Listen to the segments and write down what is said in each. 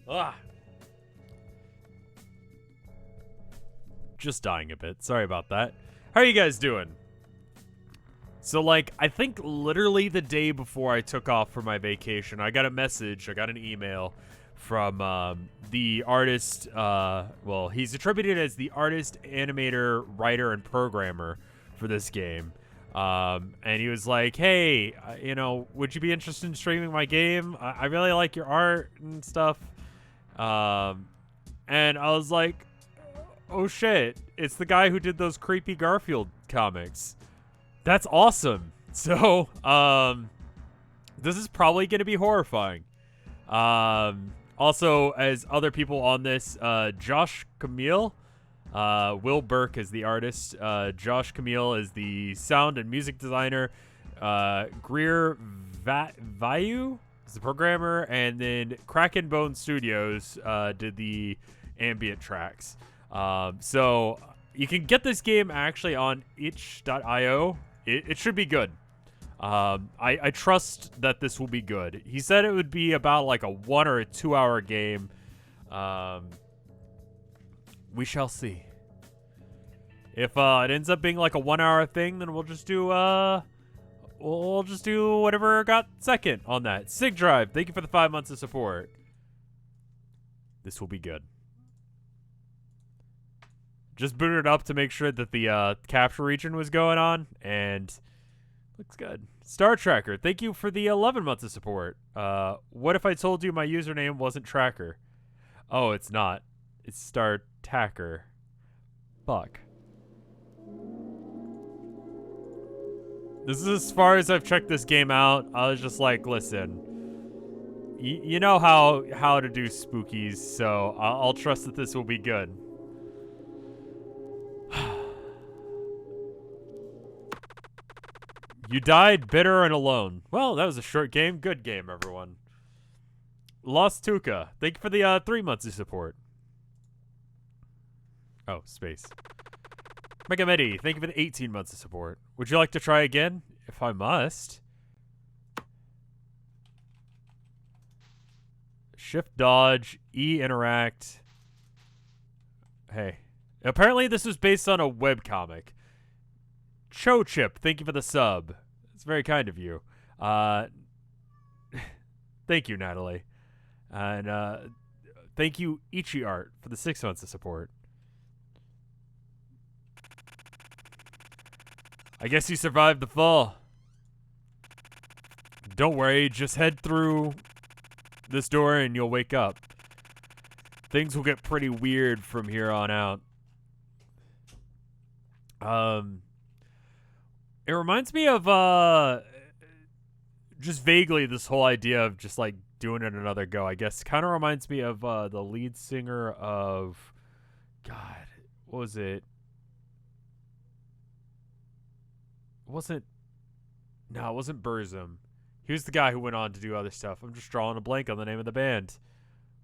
Ah. Just dying a bit. Sorry about that. How are you guys doing? So, like, I think literally the day before I took off for my vacation, I got a message, I got an email from the artist, well, he's attributed as the artist, animator, writer, and programmer for this game. And he was like, hey, you know, would you be interested in streaming my game? I really like your art and stuff. And I was like, oh shit, it's the guy who did those creepy Garfield comics. That's awesome. So, this is probably going to be horrifying. Also, as other people on this, Josh Camille, Will Burke is the artist. Josh Camille is the sound and music designer. Greer Vayu is the programmer. And then Kraken Bone Studios did the ambient tracks. So you can get this game actually on itch.io. It should be good. I trust that this will be good. He said it would be about like a 1 or a 2 hour game. We shall see. If it ends up being like a 1 hour thing, then we'll just do whatever got second on that. Sig Drive, thank you for the 5 months of support. This will be good. Just booted it up to make sure that the capture region was going on, and looks good. Star Tracker, thank you for the 11 months of support. What if I told you my username wasn't Tracker? Oh, it's not. It's Star Tacker. Fuck. This is as far as I've checked this game out. I was just like, listen, you know how to do spookies, so I'll trust that this will be good. You died bitter and alone. Well, that was a short game. Good game, everyone. Lost Tuca, thank you for the 3 months of support. Oh, space. Megamedi, thank you for the 18 months of support. Would you like to try again? If I must. Shift dodge, E interact. Hey. Apparently this was based on a webcomic. Cho Chip, thank you for the sub. It's very kind of you. Thank you, Natalie. And thank you, Ichi Art, for the 6 months of support. I guess you survived the fall. Don't worry, just head through this door and you'll wake up. Things will get pretty weird from here on out. It reminds me of just vaguely this whole idea of just like doing it another go. I guess kind of reminds me of the lead singer of, God, what was it? No, it wasn't Burzum. He was the guy who went on to do other stuff. I'm just drawing a blank on the name of the band.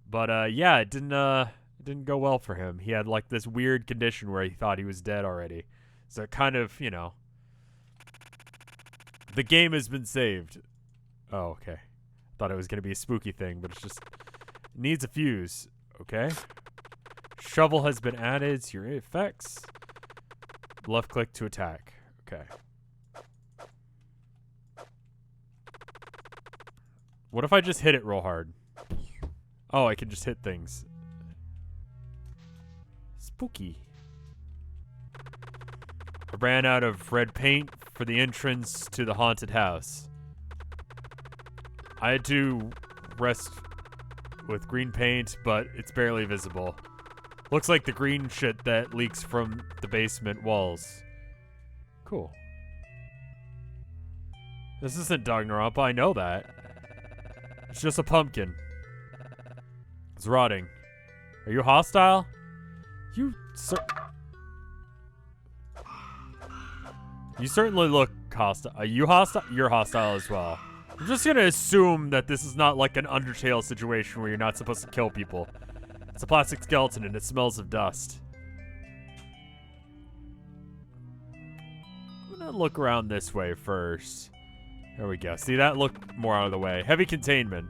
But yeah, it didn't go well for him. He had like this weird condition where he thought he was dead already. So it kind of, you know, the game has been saved. Oh, okay. Thought it was going to be a spooky thing, but it's just needs a fuse. Okay. Shovel has been added to your effects. Left click to attack. Okay. What if I just hit it real hard? Oh, I can just hit things. Spooky. I ran out of red paint for the entrance to the haunted house. I had to rest with green paint, but it's barely visible. Looks like the green shit that leaks from the basement walls. Cool. This isn't Danganronpa, I know that. It's just a pumpkin. It's rotting. Are you hostile? You certainly look hostile. Are you hostile? You're hostile as well. I'm just gonna assume that this is not like an Undertale situation where you're not supposed to kill people. It's a plastic skeleton and it smells of dust. I'm gonna look around this way first. There we go. See, that looked more out of the way. Heavy containment.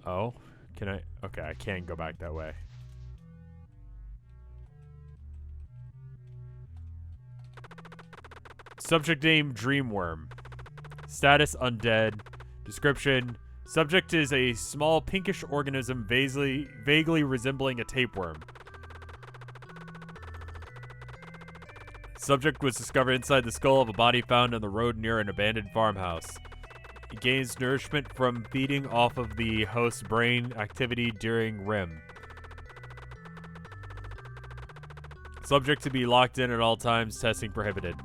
Oh, can I? Okay, I can go back that way. Subject name Dreamworm. Status undead. Description: subject is a small pinkish organism vaguely resembling a tapeworm. Subject was discovered inside the skull of a body found on the road near an abandoned farmhouse. It gains nourishment from feeding off of the host's brain activity during REM. Subject to be locked in at all times, testing prohibited.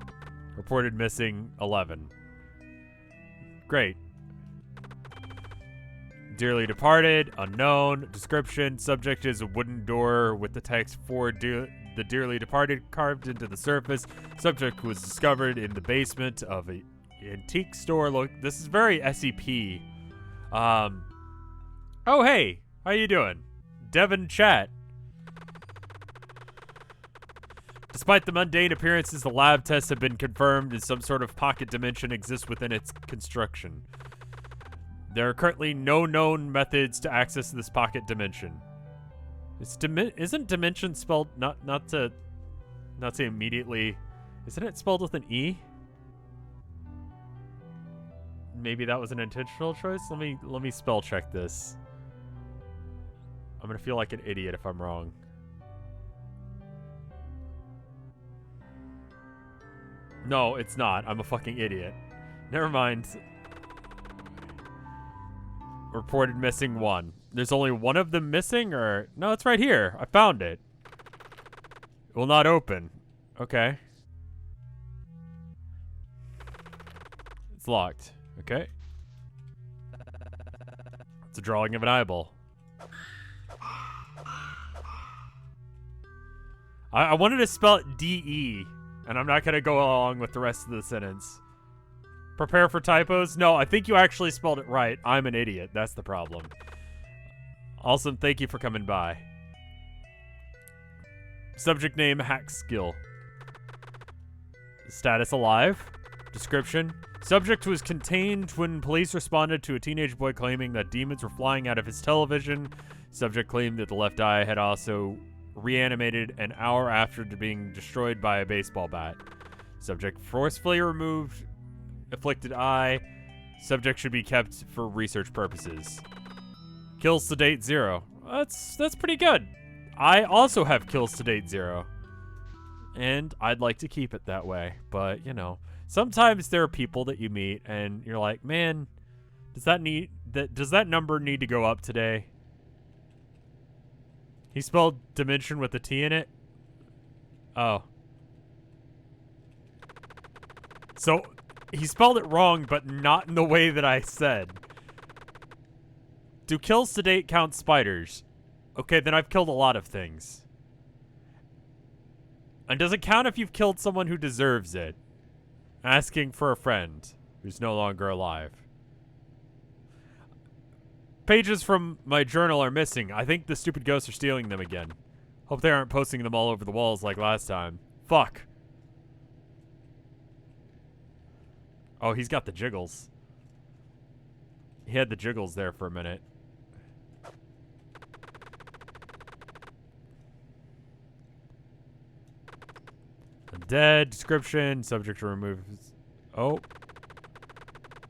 Reported missing 11. Great. Dearly departed, unknown. Description: subject is a wooden door with the text for the dearly departed carved into the surface. Subject was discovered in the basement of a antique store. Look, this is very SCP. Oh hey, how you doing? Devin chat. Despite the mundane appearances, the lab tests have been confirmed and some sort of pocket dimension exists within its construction. There are currently no known methods to access this pocket dimension. Isn't dimension spelled not to immediately? Isn't it spelled with an E? Maybe that was an intentional choice. Let me spell check this. I'm gonna feel like an idiot if I'm wrong. No, it's not. I'm a fucking idiot. Never mind. Reported missing 1. There's only one of them missing, or... No, it's right here. I found it. It will not open. Okay. It's locked. Okay. It's a drawing of an eyeball. I wanted to spell it D-E, and I'm not going to go along with the rest of the sentence. Prepare for typos? No, I think you actually spelled it right. I'm an idiot. That's the problem. Awesome. Thank you for coming by. Subject name, hack skill. Status alive. Description: subject was contained when police responded to a teenage boy claiming that demons were flying out of his television. Subject claimed that the left eye had also reanimated an hour after being destroyed by a baseball bat. Subject forcefully removed afflicted eye. Subject should be kept for research purposes. Kills to date 0. That's pretty good. I also have kills to date 0. And I'd like to keep it that way. But, you know, sometimes there are people that you meet and you're like, man, does that number need to go up today? He spelled dimension with a T in it? Oh. So he spelled it wrong, but not in the way that I said. Do kills to date count spiders? Okay, then I've killed a lot of things. And does it count if you've killed someone who deserves it? Asking for a friend who's no longer alive. Pages from my journal are missing. I think the stupid ghosts are stealing them again. Hope they aren't posting them all over the walls like last time. Fuck. Oh, he's got the jiggles. He had the jiggles there for a minute. Dead. Description. Subject to remove. Oh.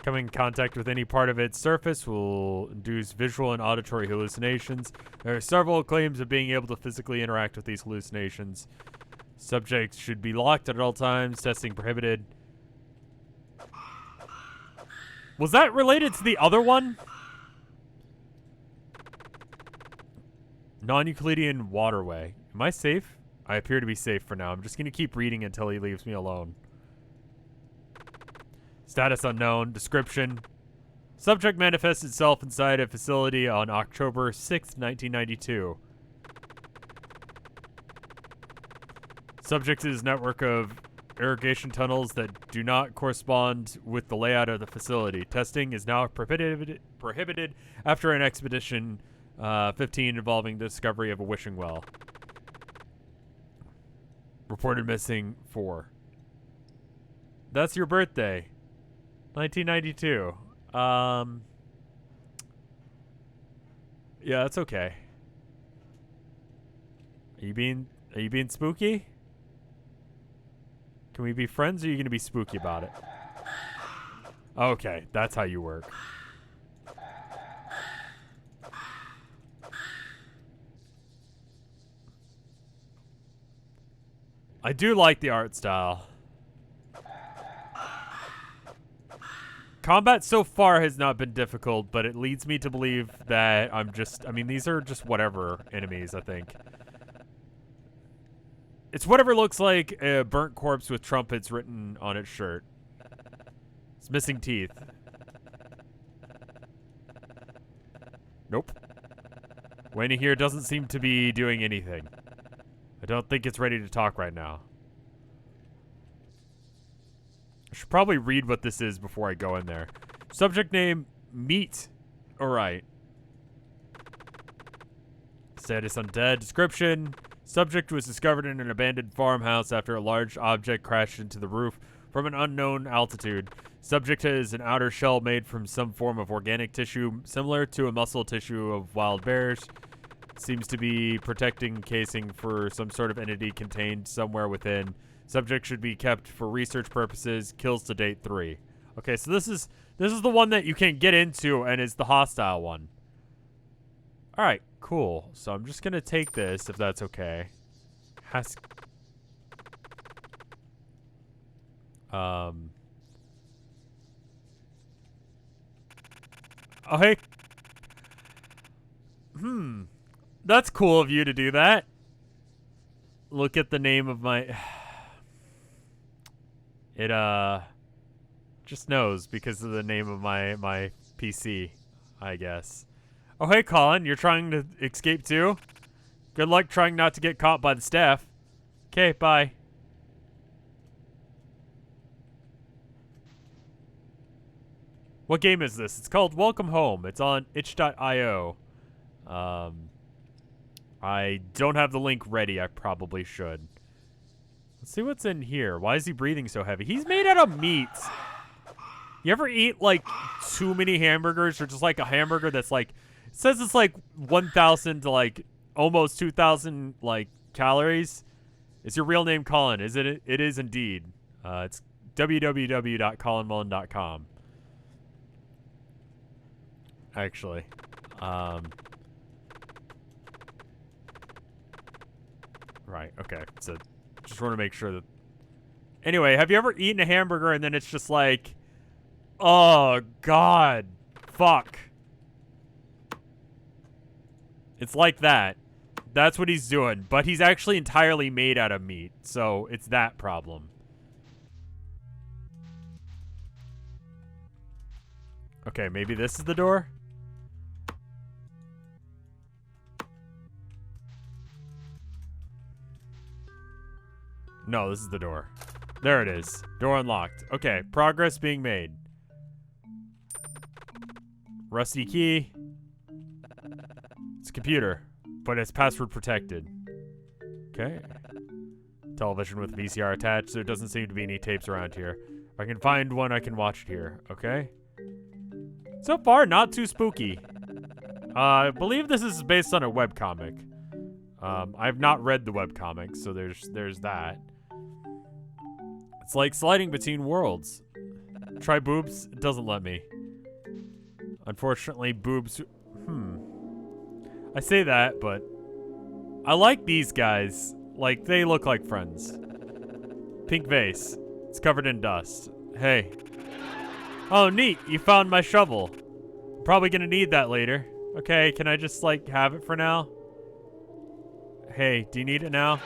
Coming in contact with any part of its surface will induce visual and auditory hallucinations. There are several claims of being able to physically interact with these hallucinations. Subject should be locked at all times. Testing prohibited. Was that related to the other one? Non-Euclidean waterway. Am I safe? I appear to be safe for now. I'm just going to keep reading until he leaves me alone. Status unknown. Description: subject manifests itself inside a facility on October 6th, 1992. Subject is a network of irrigation tunnels that do not correspond with the layout of the facility. Testing is now prohibited after an expedition 15 involving the discovery of a wishing well. Reported missing 4. That's your birthday. 1992. Yeah, that's okay. Are you being spooky? Can we be friends, or are you gonna be spooky about it? Okay, that's how you work. I do like the art style. Combat so far has not been difficult, but it leads me to believe that I mean, these are just whatever enemies, I think. It's whatever looks like a burnt corpse with trumpets written on its shirt. It's missing teeth. Nope. Wayne here doesn't seem to be doing anything. I don't think it's ready to talk right now. I should probably read what this is before I go in there. Subject name, meat. Alright. Status undead. Description. Subject was discovered in an abandoned farmhouse after a large object crashed into the roof from an unknown altitude. Subject is an outer shell made from some form of organic tissue, similar to a muscle tissue of wild bears. Seems to be protecting casing for some sort of entity contained somewhere within. Subject should be kept for research purposes. Kills to date 3. Okay, so this is the one that you can get into and is the hostile one. All right, cool. So I'm just gonna take this if that's okay. Oh hey. That's cool of you to do that. Look at the name of my... It, just knows because of the name of my PC, I guess. Oh, hey, Colin. You're trying to escape, too? Good luck trying not to get caught by the staff. Okay, bye. What game is this? It's called Welcome Home. It's on itch.io. I don't have the link ready. I probably should. Let's see what's in here. Why is he breathing so heavy? He's made out of meat. You ever eat, like, too many hamburgers or just, like, a hamburger that's, like... It says it's, like, 1,000 to, like, almost 2,000, like, calories. Is your real name Colin? Is it? It is indeed. It's www.colinmullen.com. Actually. Right, okay. So, just want to make sure that... Anyway, have you ever eaten a hamburger and then it's just like... Oh, God. Fuck. It's like that. That's what he's doing. But he's actually entirely made out of meat. So, it's that problem. Okay, maybe this is the door? No, this is the door. There it is. Door unlocked. Okay, progress being made. Rusty key. It's a computer, but it's password protected. Okay. Television with VCR attached. There doesn't seem to be any tapes around here. If I can find one, I can watch it here. Okay. So far, not too spooky. I believe this is based on a webcomic. I've not read the webcomic, so there's that. It's like sliding between worlds. Try boobs? It doesn't let me. Unfortunately, boobs... I say that, but... I like these guys. Like, they look like friends. Pink vase. It's covered in dust. Hey. Oh, neat. You found my shovel. I'm probably gonna need that later. Okay, can I just, like, have it for now? Hey, do you need it now?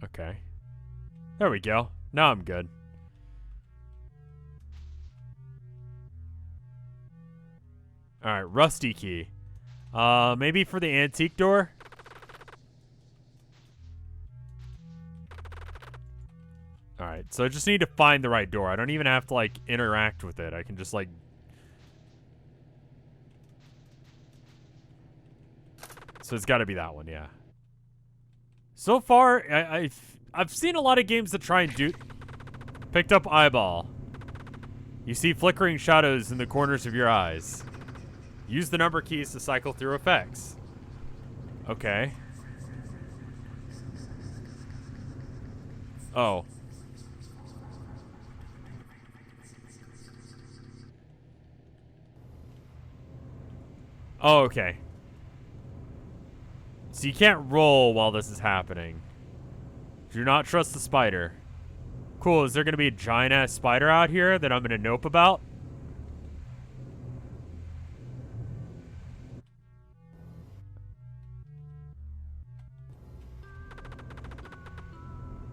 Okay. There we go. Now I'm good. Alright, rusty key. Maybe for the antique door? Alright, so I just need to find the right door. I don't even have to, like, interact with it. I can just, like... So it's gotta be that one, yeah. So far, I've seen a lot of games that try and do... Picked up eyeball. You see flickering shadows in the corners of your eyes. Use the number keys to cycle through effects. Okay. Oh. Oh, okay. So you can't roll while this is happening. Do not trust the spider. Cool, is there going to be a giant-ass spider out here that I'm going to nope about?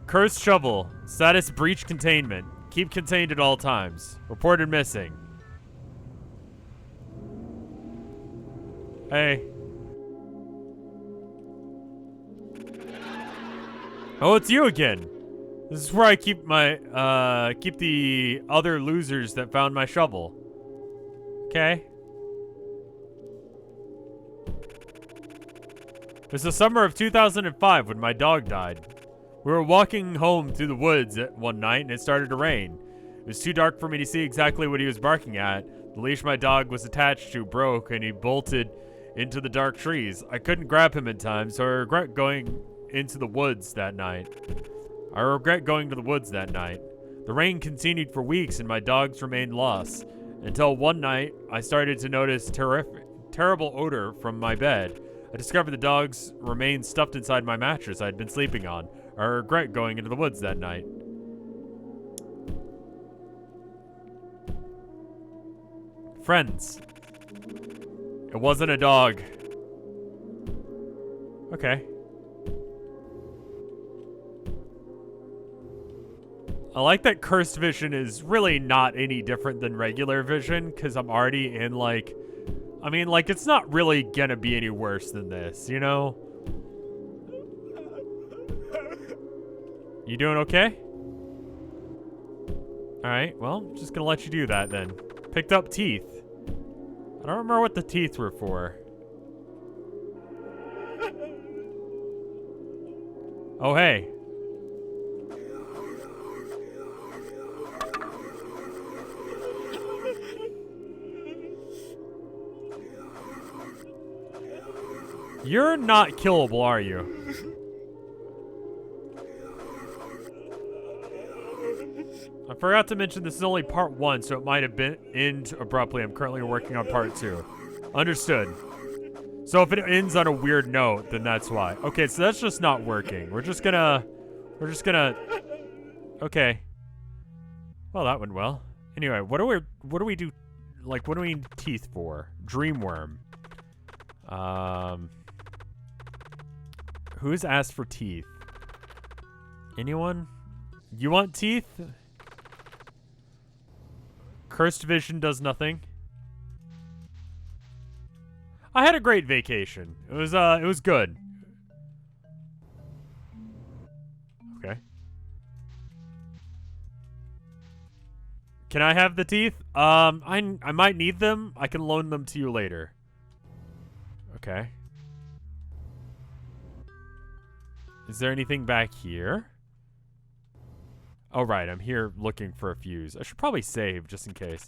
Cursed shovel. Status breach containment. Keep contained at all times. Reported missing. Hey. Oh, it's you again. This is where I keep my, keep the other losers that found my shovel. Okay. It was the summer of 2005 when my dog died. We were walking home through the woods one night and it started to rain. It was too dark for me to see exactly what he was barking at. The leash my dog was attached to broke and he bolted into the dark trees. I couldn't grab him in time, so I regret going into the woods that night. The rain continued for weeks and my dogs remained lost. Until one night, I started to notice terrible odor from my bed. I discovered the dogs remained stuffed inside my mattress I had been sleeping on. I regret going into the woods that night. Friends. It wasn't a dog. Okay. I like that cursed vision is really not any different than regular vision, because I'm already in, like... I mean, like, it's not really gonna be any worse than this, you know? You doing okay? Alright, well, I'm just gonna let you do that then. Picked up teeth. I don't remember what the teeth were for. Oh, hey. You're not killable, are you? I forgot to mention this is only part 1, so it might have been end abruptly. I'm currently working on part 2. Understood. So if it ends on a weird note, then that's why. Okay, so that's just not working. We're just gonna... Okay. Well, that went well. Anyway, what do we do? Like, what do we need teeth for? Dreamworm. Who's asked for teeth? Anyone? You want teeth? Cursed vision does nothing. I had a great vacation. It was good. Okay. Can I have the teeth? I might need them. I can loan them to you later. Okay. Is there anything back here? Oh, right. I'm here looking for a fuse. I should probably save just in case.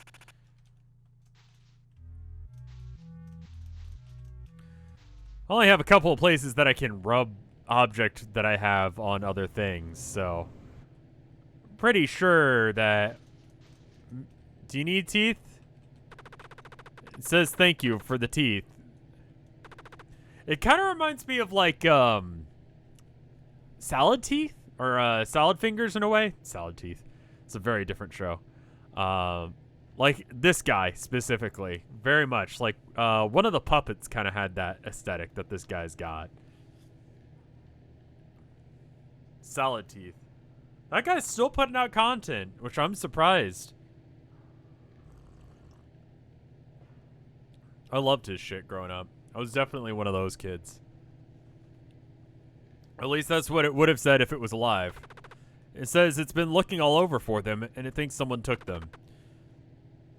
I only have a couple of places that I can rub object that I have on other things, so... Pretty sure that... Do you need teeth? It says thank you for the teeth. It kind of reminds me of, like, Salad Teeth? Or, Salad Fingers in a way? Salad Teeth. It's a very different show. Like, this guy, specifically. Very much. Like, one of the puppets kind of had that aesthetic that this guy's got. Salad Teeth. That guy's still putting out content, which I'm surprised. I loved his shit growing up. I was definitely one of those kids. At least that's what it would have said if it was alive. It says it's been looking all over for them, and it thinks someone took them.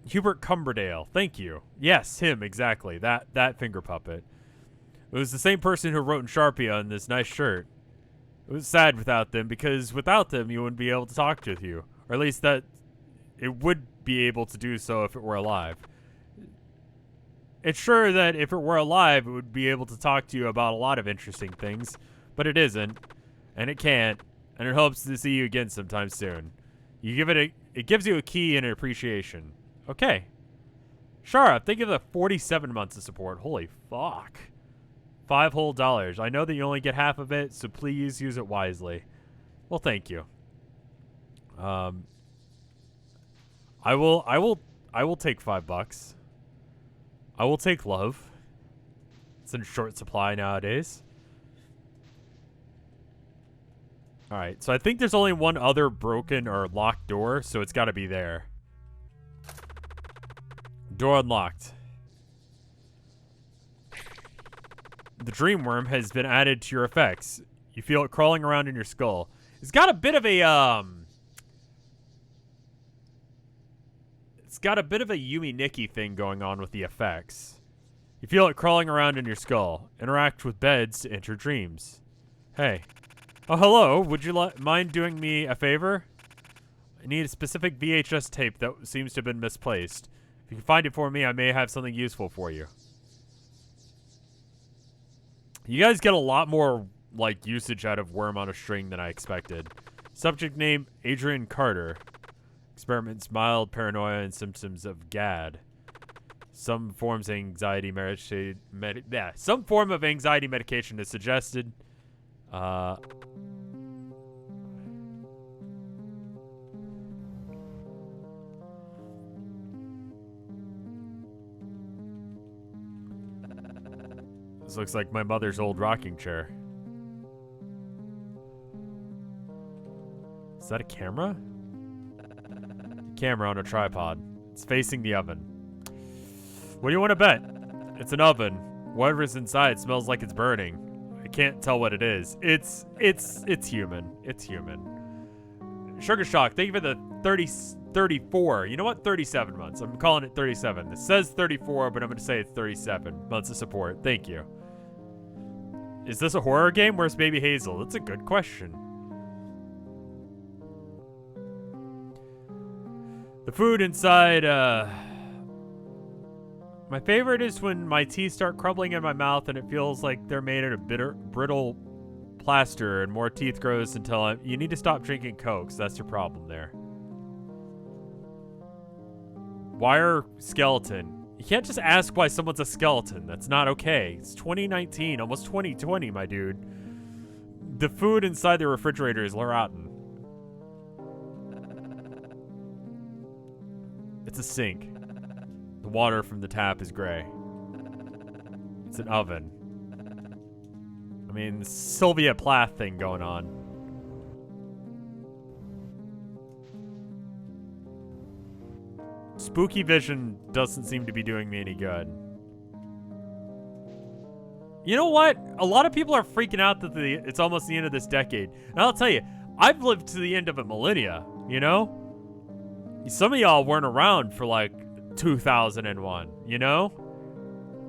Hubert Cumberdale. Thank you. Yes, him, exactly. That finger puppet. It was the same person who wrote in Sharpie on this nice shirt. It was sad without them, because without them, you wouldn't be able to talk with you. Or at least that it would be able to do so if it were alive. It's sure that if it were alive, it would be able to talk to you about a lot of interesting things, but it isn't, and it can't, and it hopes to see you again sometime soon. You give it gives you a key and an appreciation. Okay. Shara, think of the 47 months of support. Holy fuck. $5 whole. I know that you only get half of it, so please use it wisely. Well, thank you. I will take $5. I will take love. It's in short supply nowadays. Alright, so I think there's only one other broken or locked door, so it's gotta be there. Door unlocked. The dream worm has been added to your effects. You feel it crawling around in your skull. It's got a bit of a, It's got a bit of a Yumi Nikki thing going on with the effects. You feel it crawling around in your skull. Interact with beds to enter dreams. Hey. Oh, hello. Would you mind doing me a favor? I need a specific VHS tape that seems to have been misplaced. If you can find it for me, I may have something useful for you. You guys get a lot more, like, usage out of Worm on a String than I expected. Subject name, Adrian Carter. Experiments mild paranoia and symptoms of GAD. Some forms of anxiety some form of anxiety medication is suggested. This looks like my mother's old rocking chair. Is that a camera? Camera on a tripod. It's facing the oven. What do you want to bet? It's an oven. Whatever's inside smells like it's burning. I can't tell what it is. It's human. It's human. Sugar Shock, thank you for the 34. You know what? 37 months. I'm calling it 37. It says 34, but I'm going to say it's 37 months of support. Thank you. Is this a horror game? Where's Baby Hazel? That's a good question. The food inside, my favorite is when my teeth start crumbling in my mouth and it feels like they're made out of brittle plaster and more teeth grows until you need to stop drinking Cokes. That's your problem there. Wire skeleton. You can't just ask why someone's a skeleton. That's not okay. It's 2019, almost 2020, my dude. The food inside the refrigerator is rotten. It's a sink. The water from the tap is gray. It's an oven. I mean, the Sylvia Plath thing going on. Spooky vision doesn't seem to be doing me any good. You know what? A lot of people are freaking out that it's almost the end of this decade. And I'll tell you, I've lived to the end of a millennia, you know? Some of y'all weren't around for like 2001, you know?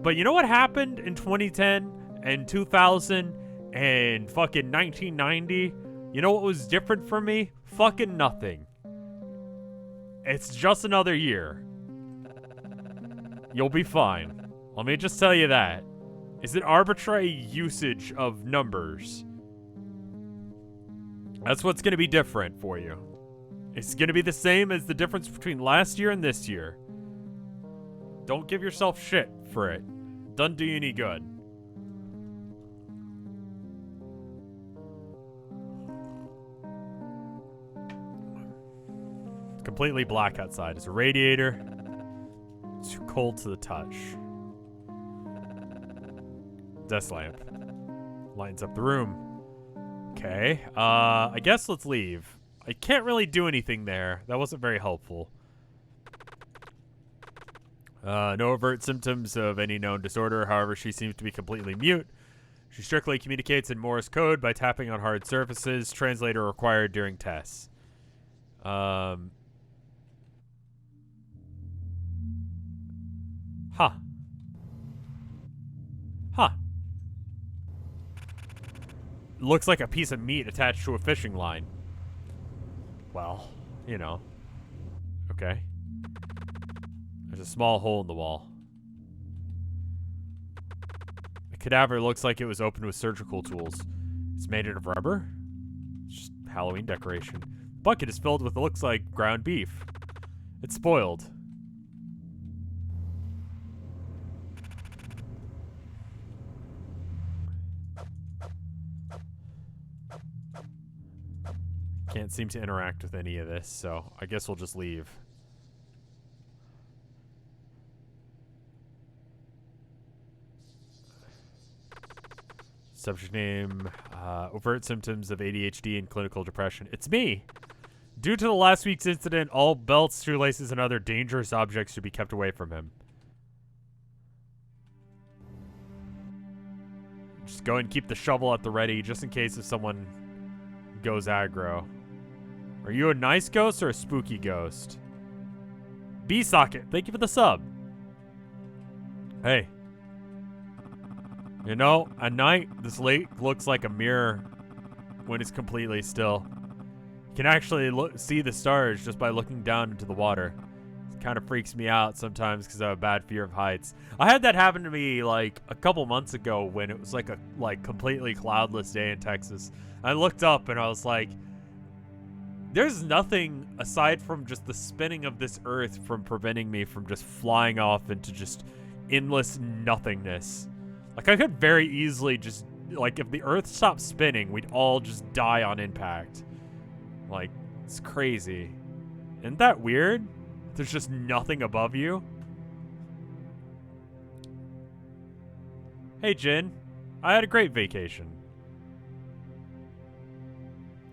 But you know what happened in 2010 and 2000 and fucking 1990? You know what was different for me? Fucking nothing. It's just another year. You'll be fine. Let me just tell you that. It's an arbitrary usage of numbers. That's what's going to be different for you. It's going to be the same as the difference between last year and this year. Don't give yourself shit for it. Doesn't do you any good. It's completely black outside. It's a radiator. It's too cold to the touch. Desk lamp. Lightens up the room. Okay. I guess let's leave. I can't really do anything there. That wasn't very helpful. No overt symptoms of any known disorder. However, she seems to be completely mute. She strictly communicates in Morse code by tapping on hard surfaces. Translator required during tests. Huh. Huh. looks like a piece of meat attached to a fishing line. Well, you know. Okay. There's a small hole in the wall. The cadaver looks like it was opened with surgical tools. It's made out of rubber? It's just Halloween decoration. The bucket is filled with what looks like ground beef. It's spoiled. Can't seem to interact with any of this, so I guess we'll just leave. Subject name, overt symptoms of ADHD and clinical depression. It's me! Due to the last week's incident, all belts, shoelaces, and other dangerous objects should be kept away from him. Just go and keep the shovel at the ready, just in case if someone goes aggro. Are you a nice ghost or a spooky ghost? B-Socket, thank you for the sub. Hey. You know, at night, this lake looks like a mirror when it's completely still. You can actually see the stars just by looking down into the water. It kind of freaks me out sometimes because I have a bad fear of heights. I had that happen to me like a couple months ago when it was like a completely cloudless day in Texas. I looked up and I was like, there's nothing aside from just the spinning of this earth from preventing me from just flying off into just endless nothingness. Like, I could very easily just, like, if the earth stopped spinning, we'd all just die on impact. Like, it's crazy. Isn't that weird? There's just nothing above you. Hey, Jin. I had a great vacation.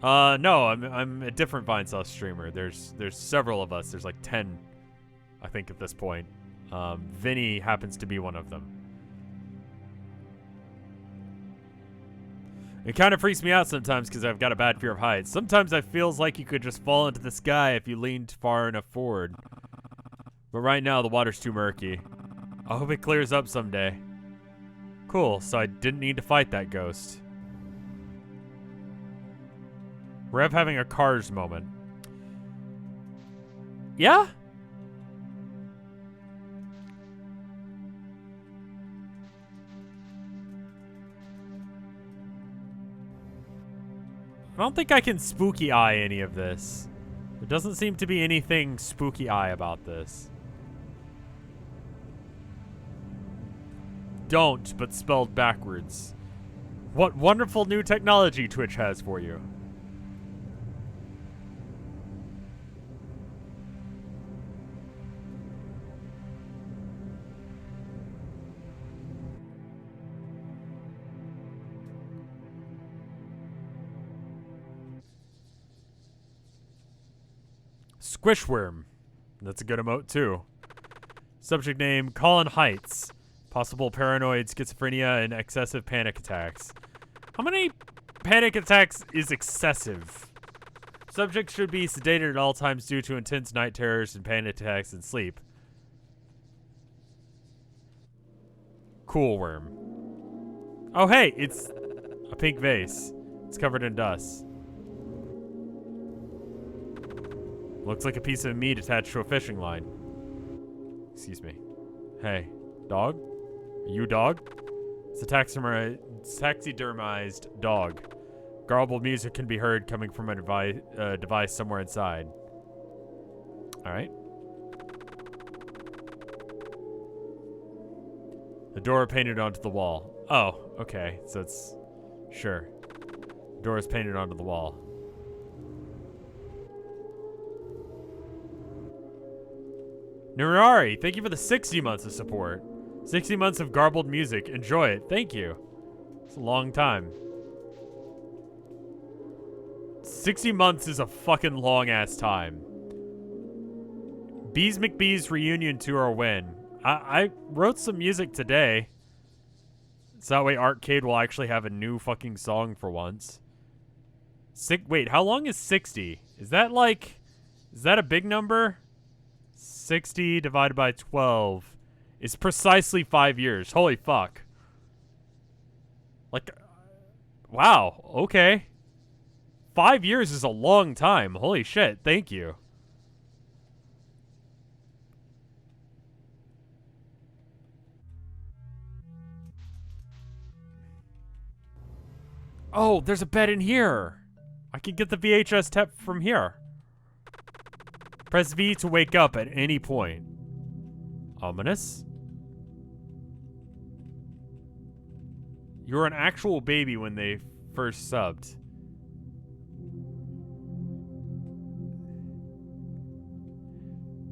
No, I'm a different Vinesauce streamer. There's several of us. There's like 10, I think, at this point. Vinny happens to be one of them. It kind of freaks me out sometimes because I've got a bad fear of heights. Sometimes it feels like you could just fall into the sky if you leaned far enough forward. But right now, the water's too murky. I hope it clears up someday. Cool, so I didn't need to fight that ghost. Rev having a Cars moment. Yeah? I don't think I can spooky eye any of this. There doesn't seem to be anything spooky eye about this. Don't, but spelled backwards. What wonderful new technology Twitch has for you. Squishworm. That's a good emote, too. Subject name, Colin Heights. Possible paranoid schizophrenia and excessive panic attacks. How many panic attacks is excessive? Subject should be sedated at all times due to intense night terrors and panic attacks in sleep. Cool worm. Oh, hey, it's a pink vase. It's covered in dust. Looks like a piece of meat attached to a fishing line. Excuse me. Hey, dog? Are you a dog? It's a taxidermized dog. Garbled music can be heard coming from a device somewhere inside. Alright. The door painted onto the wall. Oh, okay. So it's... Sure. The door is painted onto the wall. Nurari, thank you for the 60 months of support. 60 months of garbled music. Enjoy it. Thank you. It's a long time. 60 months is a fucking long-ass time. Bees McBee's reunion tour win. I wrote some music today. So that way Arcade will actually have a new fucking song for once. Wait, how long is 60? Is that like... Is that a big number? 60 divided by 12 is precisely 5 years. Holy fuck. Like, Wow, okay. 5 years is a long time. Holy shit, thank you. Oh, there's a bed in here. I can get the VHS tape from here. Press V to wake up at any point. Ominous. You were an actual baby when they first subbed.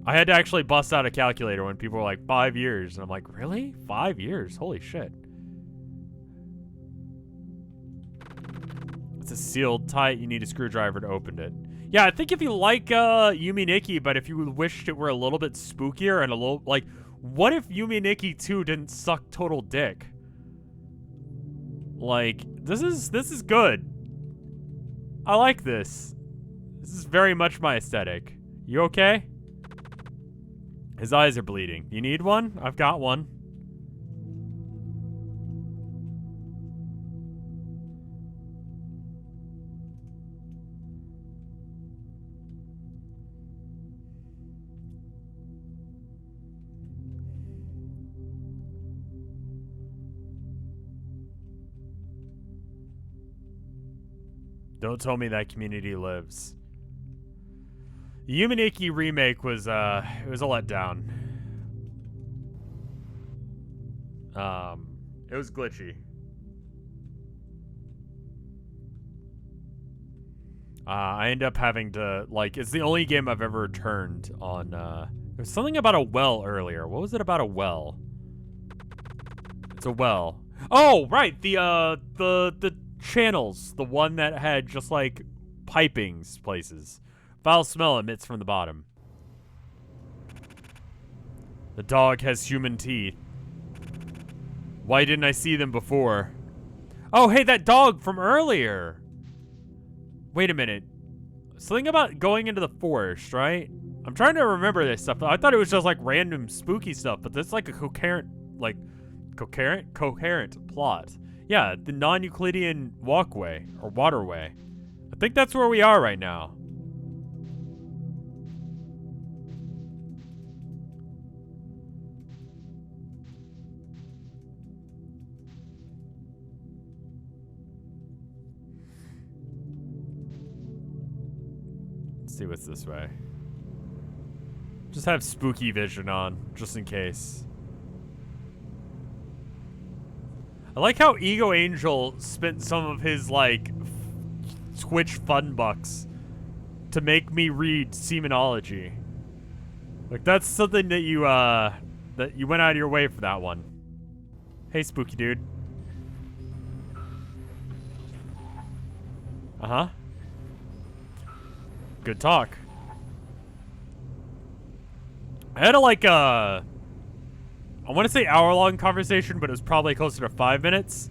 I had to actually bust out a calculator when people were like, 5 years. And I'm like, really? 5 years? Holy shit. It's a sealed tight. You need a screwdriver to open it. Yeah, I think if you like Yumi Nikki, but if you wished it were a little bit spookier and a little, like, what if Yumi Nikki 2 didn't suck total dick? Like, this is good. I like this. This is very much my aesthetic. You okay? His eyes are bleeding. You need one? I've got one. Don't tell me that community lives. The Yumaniki remake was, it was a letdown. It was glitchy. I end up having to, like, it's the only game I've ever turned on, there's something about a well earlier. What was it about a well? It's a well. Oh, right, the channels. The one that had just, like, pipings places. Foul smell emits from the bottom. The dog has human teeth. Why didn't I see them before? Oh, hey, that dog from earlier. Wait a minute. Something about going into the forest, right? I'm trying to remember this stuff. I thought it was just like random spooky stuff, but that's like a coherent plot. Yeah, the non-Euclidean walkway or waterway. I think that's where we are right now. Let's see what's this way. Just have spooky vision on, just in case. I like how Ego Angel spent some of his, like, Twitch fun bucks to make me read Semenology. Like, that's something that you went out of your way for that one. Hey, spooky dude. Uh-huh. Good talk. I had a, like, I want to say hour-long conversation, but it was probably closer to 5 minutes.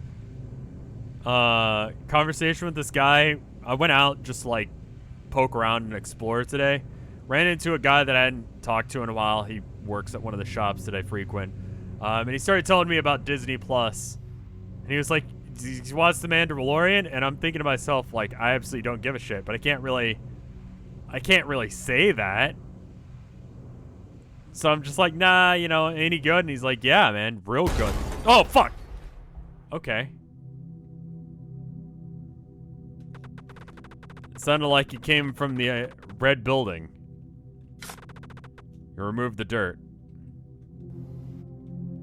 Conversation with this guy. I went out just to, like, poke around and explore today. Ran into a guy that I hadn't talked to in a while. He works at one of the shops that I frequent. And he started telling me about Disney Plus. And he was like, he watched The Mandalorian, and I'm thinking to myself, like, I absolutely don't give a shit, but I can't really say that. So I'm just like, nah, you know, ain't he good? And he's like, yeah, man, real good. Oh, fuck. Okay. It sounded like it came from the red building. You removed the dirt.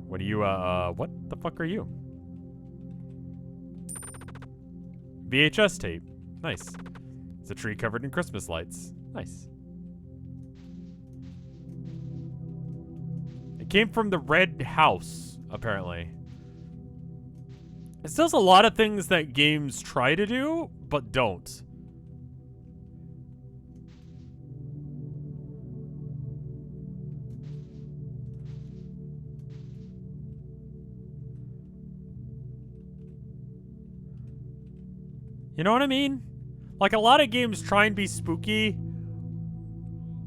What are you, what the fuck are you? VHS tape. Nice. It's a tree covered in Christmas lights. Nice. It came from the red house, apparently. It does a lot of things that games try to do, but don't. You know what I mean? Like, a lot of games try and be spooky,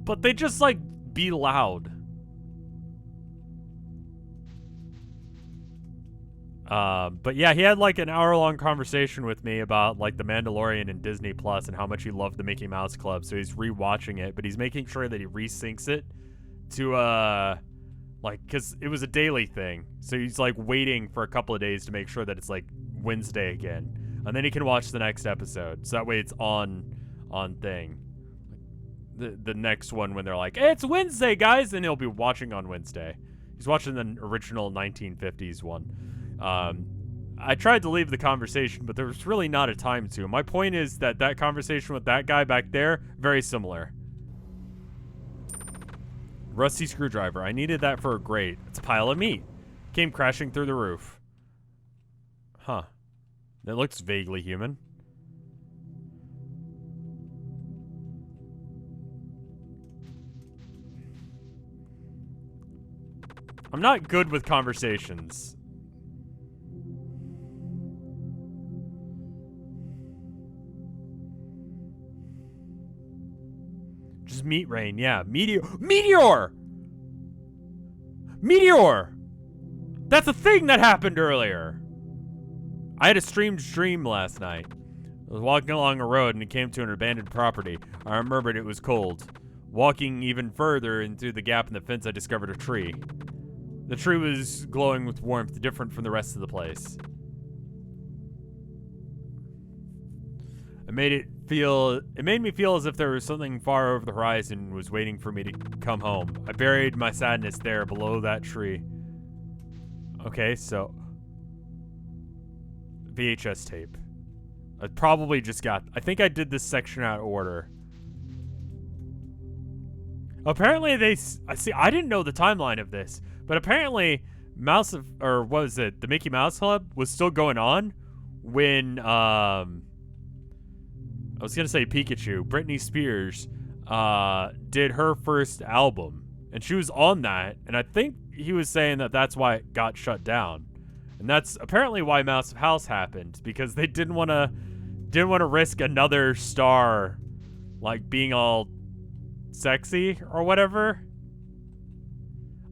but they just, like, be loud. But yeah, he had like an hour-long conversation with me about like The Mandalorian and Disney Plus and how much he loved the Mickey Mouse Club. So he's rewatching it, but he's making sure that he resyncs it to like, because it was a daily thing. So he's like waiting for a couple of days to make sure that it's like Wednesday again, and then he can watch the next episode. So that way it's on thing. The next one when they're like, hey, it's Wednesday, guys, and he'll be watching on Wednesday. He's watching the original 1950s one. I tried to leave the conversation, but there was really not a time to. My point is that that conversation with that guy back there, very similar. Rusty screwdriver. I needed that for a grate. It's a pile of meat. Came crashing through the roof. Huh. It looks vaguely human. I'm not good with conversations. Just meat rain, yeah. Meteor! That's a thing that happened earlier. I had a strange dream last night. I was walking along a road and it came to an abandoned property. I remembered it was cold. Walking even further into the gap in the fence, I discovered a tree. The tree was glowing with warmth, different from the rest of the place. It made me feel as if there was something far over the horizon was waiting for me to come home. I buried my sadness there below that tree. Okay, so VHS tape. I probably just got, I think I did this section out of order. Apparently I didn't know the timeline of this, but apparently the Mickey Mouse Club was still going on when, I was gonna say Pikachu, Britney Spears, did her first album, and she was on that, and I think he was saying that that's why it got shut down, and that's apparently why Mouse House happened, because they didn't want to risk another star, like, being all sexy or whatever.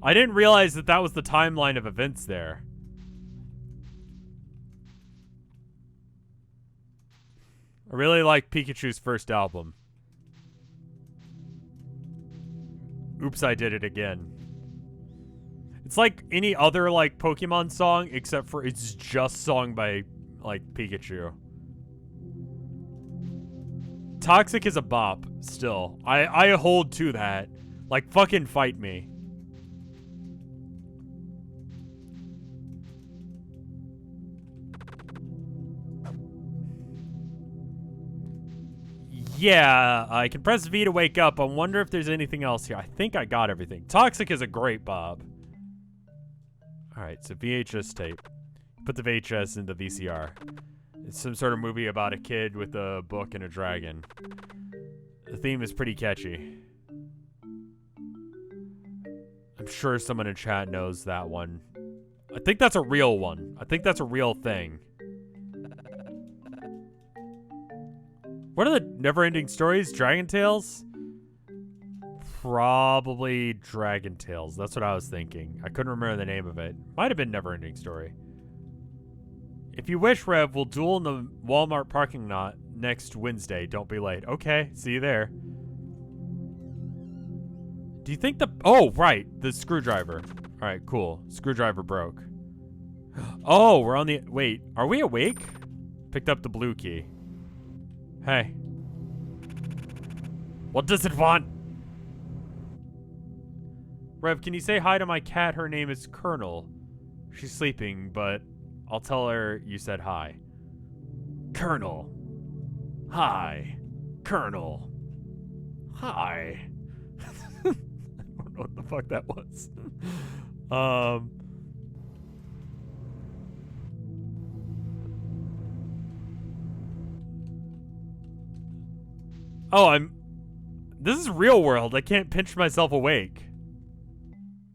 I didn't realize that was the timeline of events there. I really like Pikachu's first album. Oops, I did it again. It's like any other, like, Pokemon song, except for it's just sung by, like, Pikachu. Toxic is a bop, still. I hold to that. Like, fucking fight me. Yeah, I can press V to wake up. I wonder if there's anything else here. I think I got everything. Toxic is a great bob. Alright, so VHS tape. Put the VHS in the VCR. It's some sort of movie about a kid with a book and a dragon. The theme is pretty catchy. I'm sure someone in chat knows that one. I think that's a real one. I think that's a real thing. What are the never-ending stories? Dragon Tales? Probably Dragon Tales. That's what I was thinking. I couldn't remember the name of it. Might have been Never-Ending Story. If you wish, Rev, we'll duel in the Walmart parking lot next Wednesday. Don't be late. Okay, see you there. Do you think oh, right, the screwdriver. All right, cool. Screwdriver broke. Oh, we're on the... Wait, are we awake? Picked up the blue key. Hey. What does it want? Rev, can you say hi to my cat? Her name is Colonel. She's sleeping, but I'll tell her you said hi. Colonel. Hi. Colonel. Hi. I don't know what the fuck that was. Oh, this is real world. I can't pinch myself awake.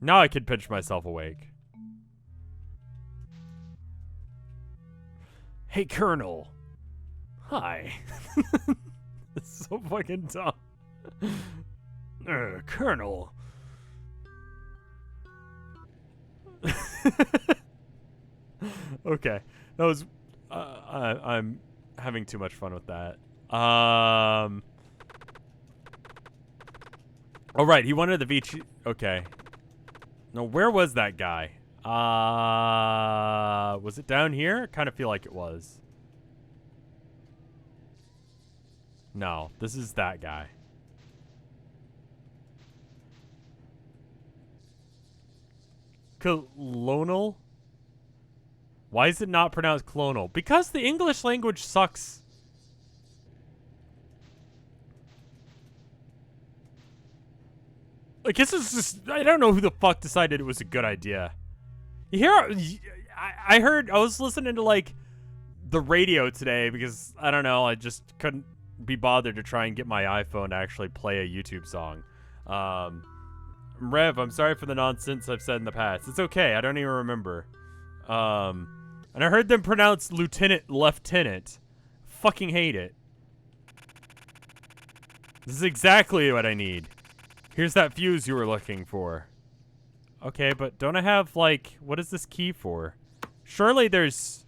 Now I can pinch myself awake. Hey, Colonel. Hi. It's so fucking dumb. Colonel. Okay, that was. I'm having too much fun with that. All right, he wanted the Vici. Okay. No, where was that guy? Was it down here? I kind of feel like it was. No, this is that guy. Colonal? Why is it not pronounced clonal? Because the English language sucks. I guess it's just, I don't know who the fuck decided it was a good idea. You hear, I heard, I was listening to like the radio today because, I don't know, I just couldn't be bothered to try and get my iPhone to actually play a YouTube song. Rev, I'm sorry for the nonsense I've said in the past. It's okay, I don't even remember. And I heard them pronounce lieutenant. Fucking hate it. This is exactly what I need. Here's that fuse you were looking for. Okay, but don't I have, like, what is this key for? Surely there's...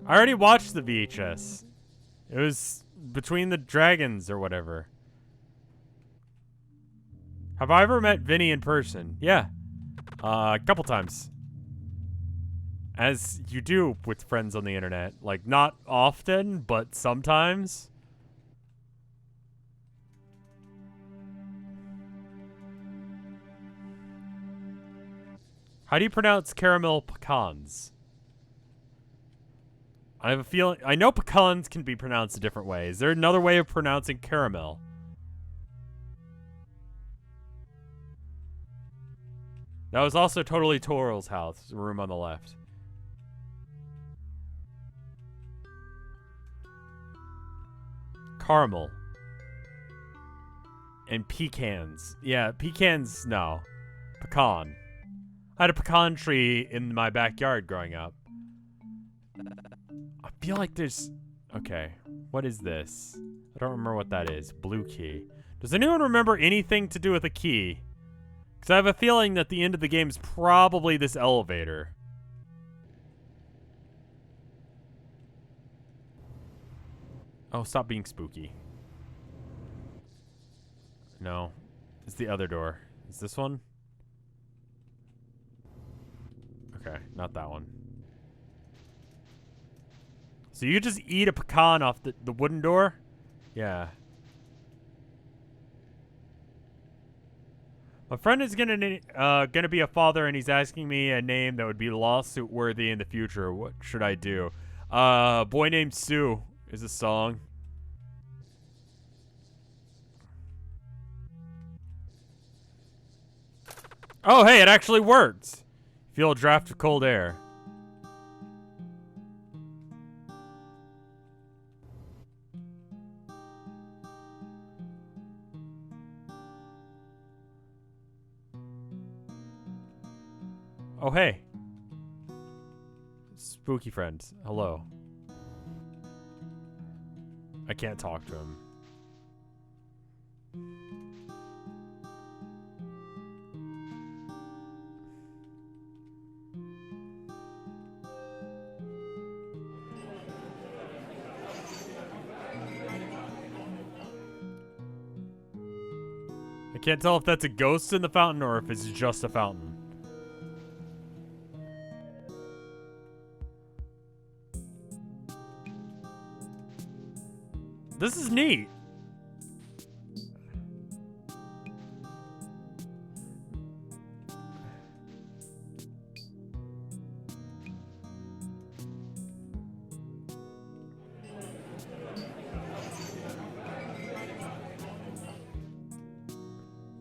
I already watched the VHS. It was Between the Dragons or whatever. Have I ever met Vinny in person? Yeah. A couple times. As you do with friends on the internet. Like, not often, but sometimes. How do you pronounce caramel pecans? I have a feeling... I know pecans can be pronounced a different way. Is there another way of pronouncing caramel? That was also totally Toral's house. The room on the left. Caramel. And pecans. Yeah, pecans, no. Pecan. I had a pecan tree in my backyard growing up. I feel like there's... Okay, what is this? I don't remember what that is. Blue key. Does anyone remember anything to do with a key? Because I have a feeling that the end of the game is probably this elevator. Oh, stop being spooky. No. It's the other door. Is this one? Okay, not that one. So you just eat a pecan off the wooden door? Yeah. My friend is gonna be a father, and he's asking me a name that would be lawsuit worthy in the future. What should I do? Boy Named Sue is a song. Oh, hey, it actually worked. Feel a draft of cold air. Oh, hey. Spooky friend. Hello. I can't talk to him. I can't tell if that's a ghost in the fountain or if it's just a fountain. This is neat.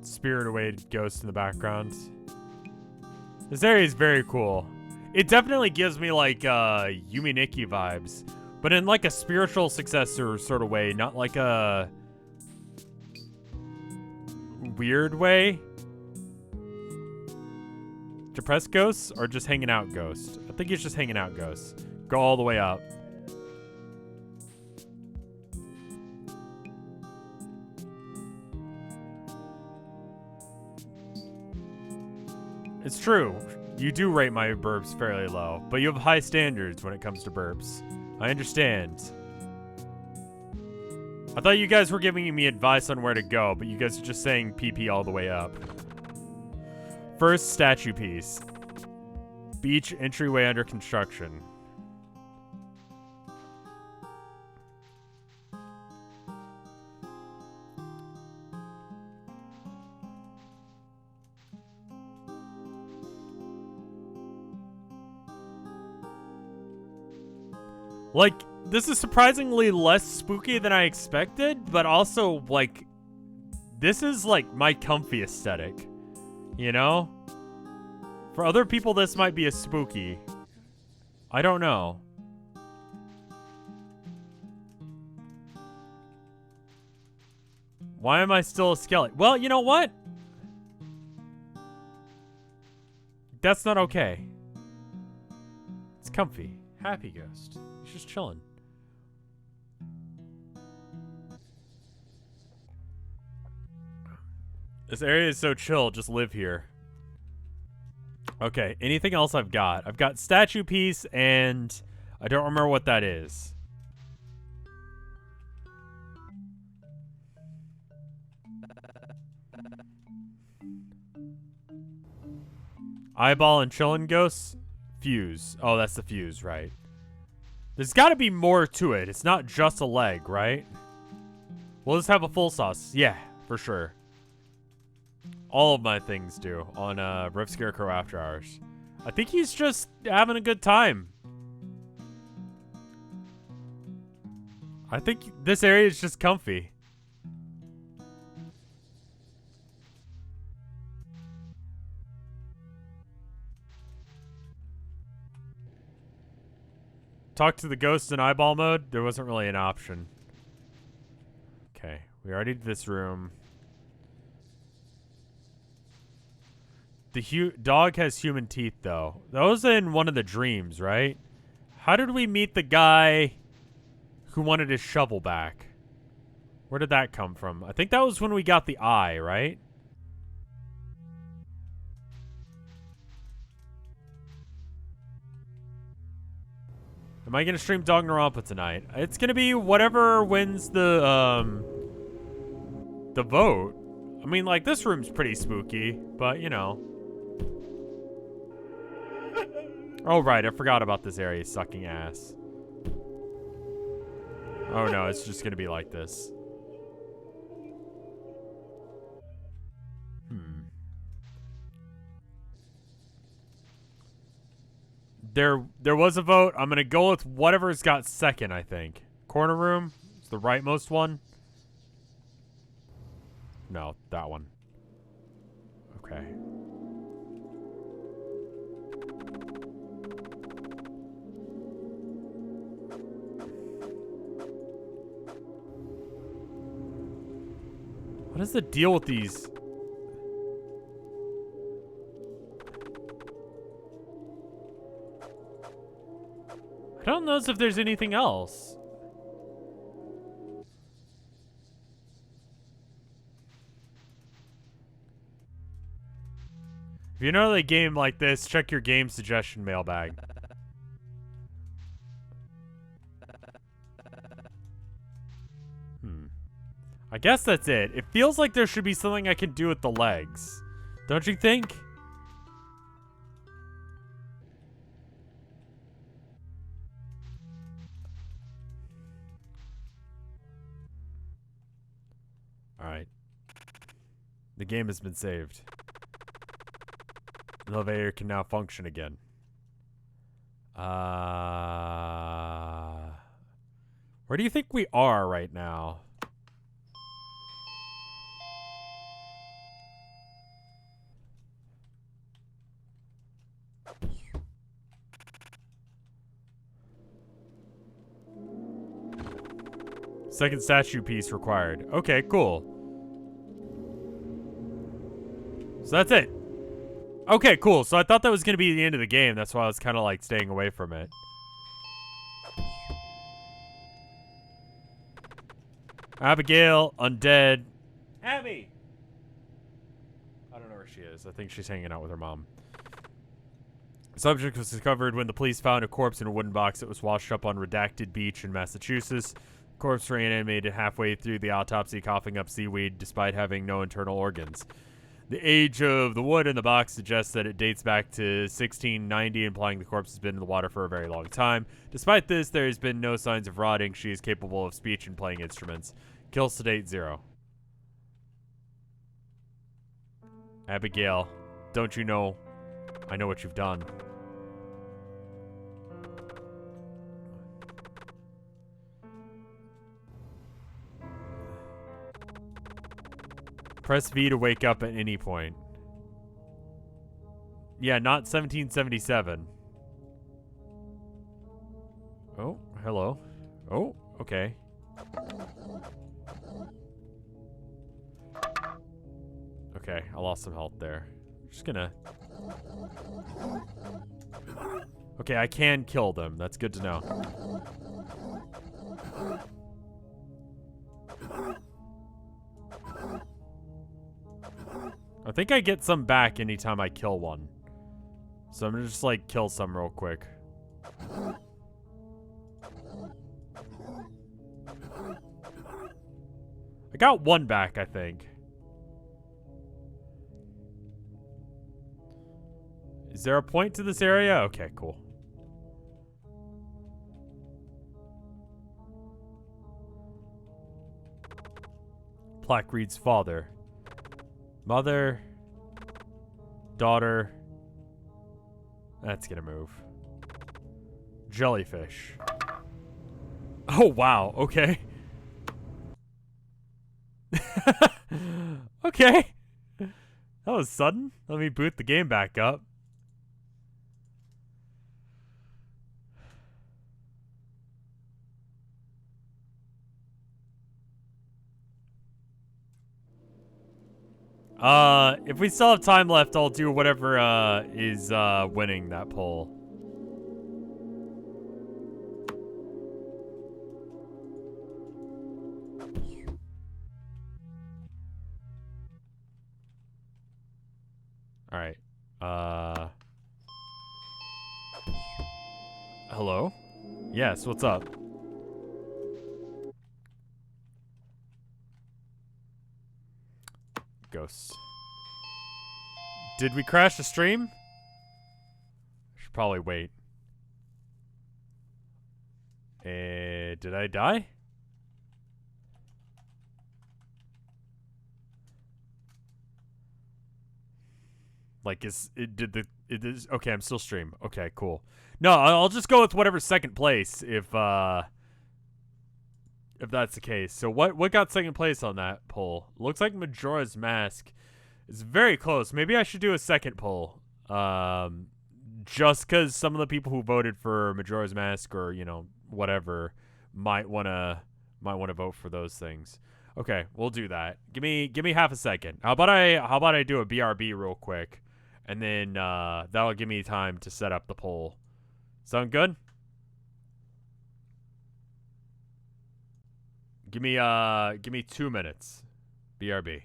Spirit away ghost in the background. This area is very cool. It definitely gives me like Yumi Nikki vibes. But in like a spiritual successor sort of way, not like a weird way. Depressed ghosts or just hanging out ghost? I think he's just hanging out ghost. Go all the way up. It's true. You do rate my burps fairly low, but you have high standards when it comes to burps. I understand. I thought you guys were giving me advice on where to go, but you guys are just saying PP all the way up. First statue piece. Beach entryway under construction. Like, this is surprisingly less spooky than I expected, but also, like, this is, like, my comfy aesthetic. You know? For other people, this might be a spooky. I don't know. Why am I still a skeleton? Well, you know what? That's not okay. It's comfy. Happy ghost. He's just chilling. This area is so chill, just live here. Okay, anything else I've got? I've got statue piece and I don't remember what that is. Eyeball and chillin' ghosts? Fuse. Oh, that's the fuse, right. There's got to be more to it. It's not just a leg, right? We'll just have a full sauce. Yeah, for sure. All of my things do on RevScarecrow After Hours. I think he's just having a good time. I think this area is just comfy. Talk to the ghosts in eyeball mode? There wasn't really an option. Okay, we already did this room. The dog has human teeth, though. That was in one of the dreams, right? How did we meet the guy who wanted his shovel back? Where did that come from? I think that was when we got the eye, right? Am I going to stream Danganronpa tonight? It's going to be whatever wins the vote. I mean, like, this room's pretty spooky, but, you know. Oh, right, I forgot about this area sucking ass. Oh, no, it's just going to be like this. There was a vote. I'm going to go with whatever's got second, I think. Corner room is the rightmost one. No, that one. Okay. What is the deal with these? I don't know if there's anything else. If you know a game like this, check your game suggestion mailbag. I guess that's it. It feels like there should be something I can do with the legs. Don't you think? Alright. The game has been saved. The elevator can now function again. Where do you think we are right now? Second statue piece required. Okay, cool. So that's it. Okay, cool. So I thought that was going to be the end of the game. That's why I was kind of like staying away from it. Abigail, undead. Abby! I don't know where she is. I think she's hanging out with her mom. The subject was discovered when the police found a corpse in a wooden box that was washed up on Redacted Beach in Massachusetts. The corpse reanimated halfway through the autopsy, coughing up seaweed despite having no internal organs. The age of the wood in the box suggests that it dates back to 1690, implying the corpse has been in the water for a very long time. Despite this, there has been no signs of rotting. She is capable of speech and playing instruments. Kills to date, 0. Abigail, don't you know? I know what you've done. Press V to wake up at any point. Yeah, not 1777. Oh, hello. Oh, okay. Okay, I lost some health there. Just gonna... Okay, I can kill them. That's good to know. I think I get some back anytime I kill one. So I'm gonna just, like, kill some real quick. I got one back, I think. Is there a point to this area? Okay, cool. Plaque reads father. Mother. Daughter. That's gonna move. Jellyfish. Oh, wow. Okay. Okay. That was sudden. Let me boot the game back up. If we still have time left, I'll do whatever, is, winning that poll. Alright. Hello? Yes, what's up? Ghosts. Did we crash the stream? Should probably wait. Did I die? Like, okay, I'm still stream. Okay, cool. No, I'll just go with whatever's second place if that's the case. So what got second place on that poll? Looks like Majora's Mask is very close. Maybe I should do a second poll. Just because some of the people who voted for Majora's Mask or, you know, whatever might wanna vote for those things. Okay, we'll do that. Give me half a second. How about I do a BRB real quick, and then that'll give me time to set up the poll. Sound good? Give me 2 minutes. BRB.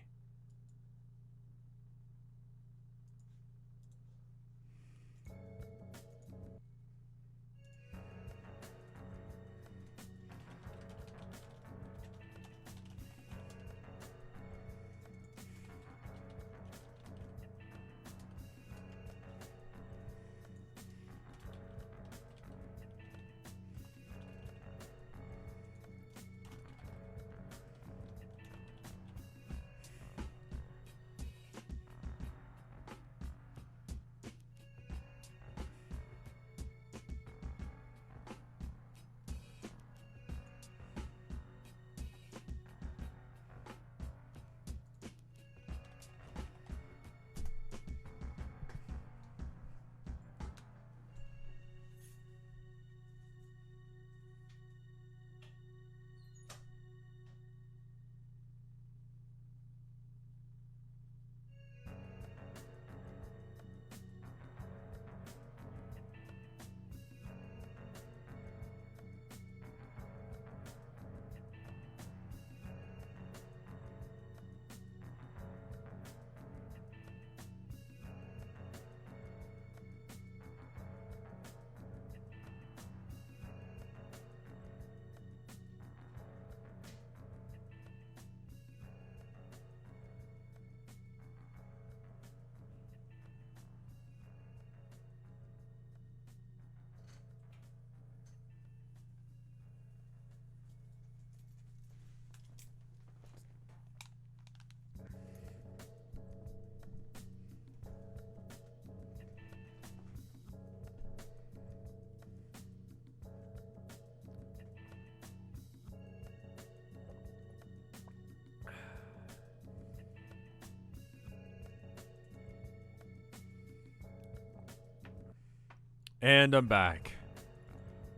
And I'm back.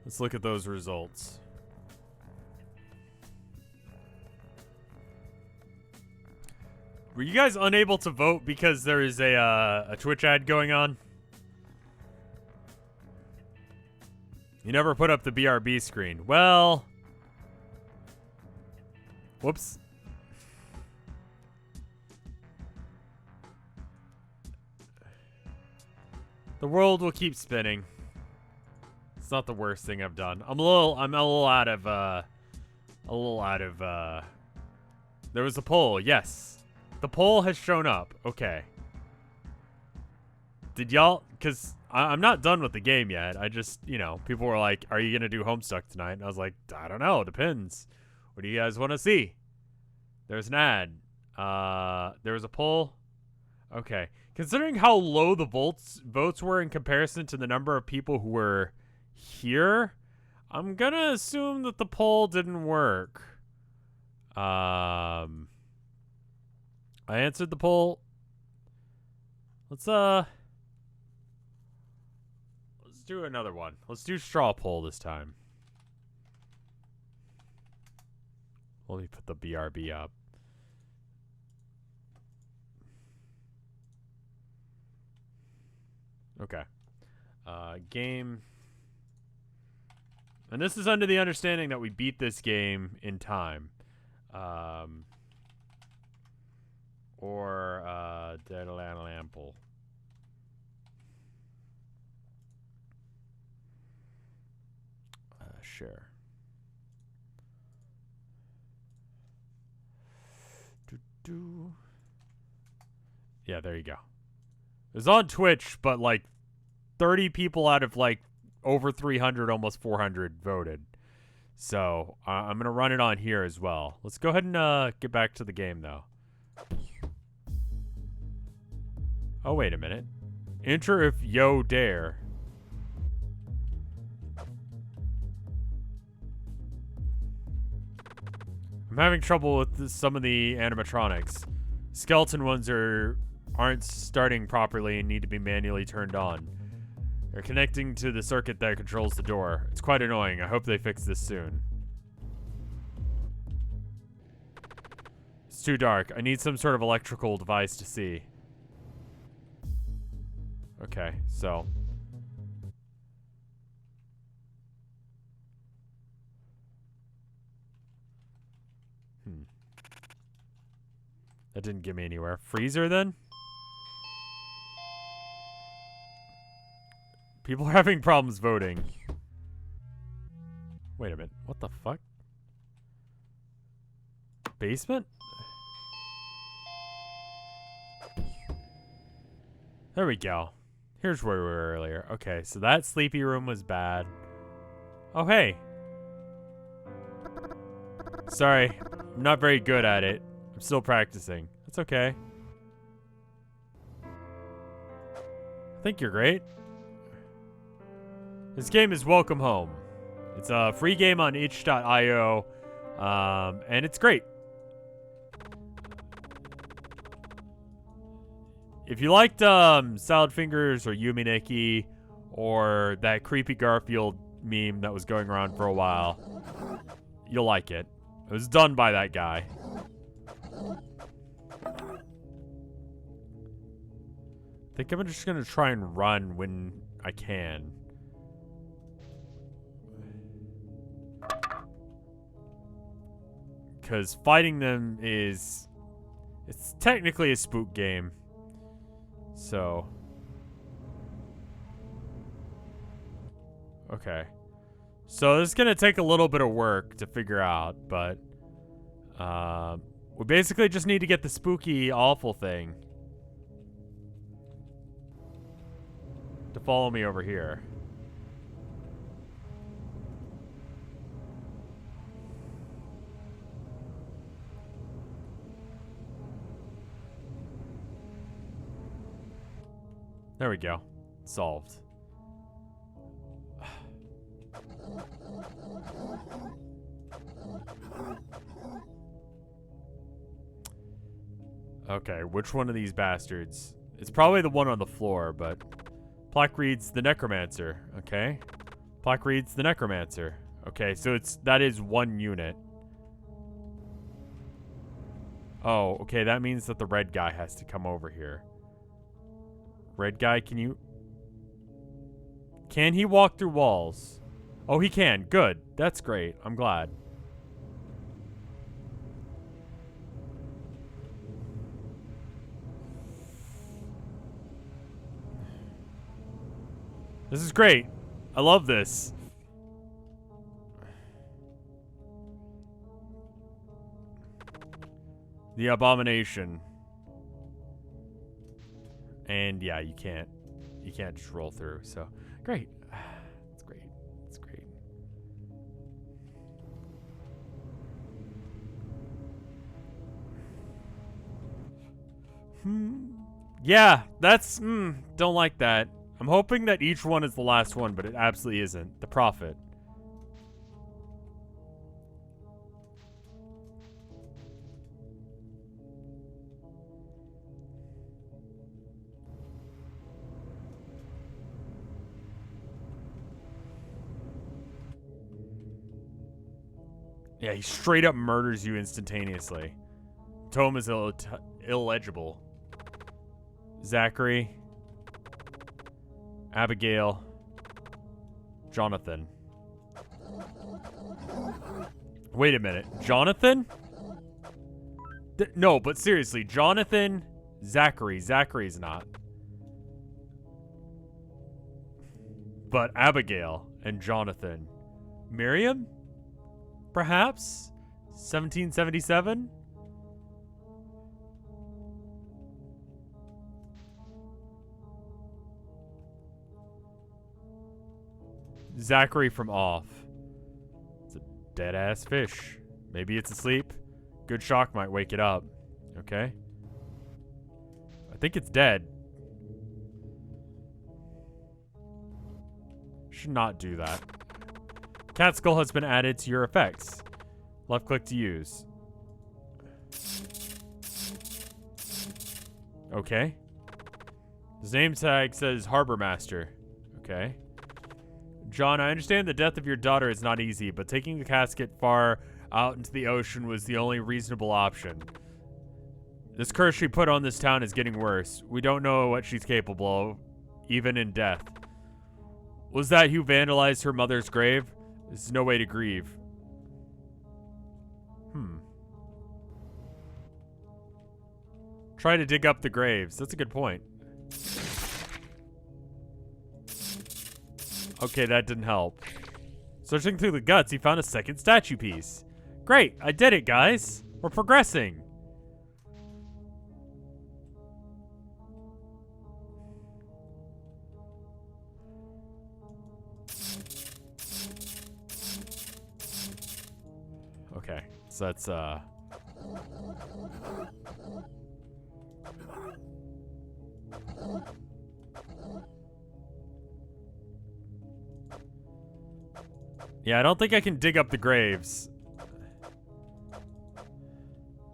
Let's look at those results. Were you guys unable to vote because there is a Twitch ad going on? You never put up the BRB screen. Well... Whoops. The world will keep spinning. It's not the worst thing I've done. I'm a little out of there was a poll, yes. The poll has shown up. Okay. Did y'all, cause I'm not done with the game yet. I just, you know, people were like, are you gonna do Homestuck tonight? And I was like, I don't know, depends. What do you guys want to see? There's an ad. There was a poll. Okay. Considering how low the votes were in comparison to the number of people who were here, I'm gonna assume that the poll didn't work. I answered the poll. Let's do another one. Let's do straw poll this time. Let me put the BRB up. Okay. Game. And this is under the understanding that we beat this game in time. Dead Ample. Share. Yeah, there you go. It was on Twitch, but like 30 people out of like over 300, almost 400 voted. So I'm going to run it on here as well. Let's go ahead and get back to the game, though. Oh, wait a minute. Enter if yo dare. I'm having trouble with some of the animatronics. Skeleton ones aren't starting properly and need to be manually turned on. They're connecting to the circuit that controls the door. It's quite annoying. I hope they fix this soon. It's too dark. I need some sort of electrical device to see. Okay, so... That didn't get me anywhere. Freezer, then? People are having problems voting. Wait a minute. What the fuck? Basement? There we go. Here's where we were earlier. Okay, so that sleepy room was bad. Oh, hey. Sorry. I'm not very good at it. I'm still practicing. That's okay. I think you're great. This game is Welcome Home. It's a free game on itch.io, and it's great. If you liked Salad Fingers or Yumi Nikki or that creepy Garfield meme that was going around for a while, you'll like it. It was done by that guy. I think I'm just gonna try and run when I can. Because fighting them it's technically a spook game. So. Okay. So this is gonna take a little bit of work to figure out, but we basically just need to get the spooky awful thing to follow me over here. There we go. Solved. Okay, which one of these bastards? It's probably the one on the floor, but Plaque reads the necromancer. Okay. Plaque reads the necromancer. Okay, so that is 1 unit. Oh, okay, that means that the red guy has to come over here. Red guy, can he walk through walls? Oh, he can. Good. That's great. I'm glad. This is great. I love this. The abomination. And yeah, you can't just roll through. So, great. It's great. It's great. Yeah, that's don't like that. I'm hoping that each one is the last one, but it absolutely isn't. The Prophet. Yeah, he straight up murders you instantaneously. Tome is illegible. Zachary. Abigail. Jonathan. Wait a minute. Jonathan? No, but seriously. Jonathan, Zachary. Zachary's not. But Abigail and Jonathan. Miriam? Perhaps? 1777? Zachary from Off. It's a dead-ass fish. Maybe it's asleep. Good shock might wake it up. Okay. I think it's dead. Should not do that. Cat skull has been added to your effects. Left click to use. Okay. His name tag says Harbor Master. Okay. John, I understand the death of your daughter is not easy, but taking the casket far out into the ocean was the only reasonable option. This curse she put on this town is getting worse. We don't know what she's capable of, even in death. Was that who vandalized her mother's grave? There's no way to grieve. Try to dig up the graves. That's a good point. Okay, that didn't help. Searching through the guts, he found a second statue piece. Great, I did it, guys. We're progressing. Okay, so that's, yeah, I don't think I can dig up the graves.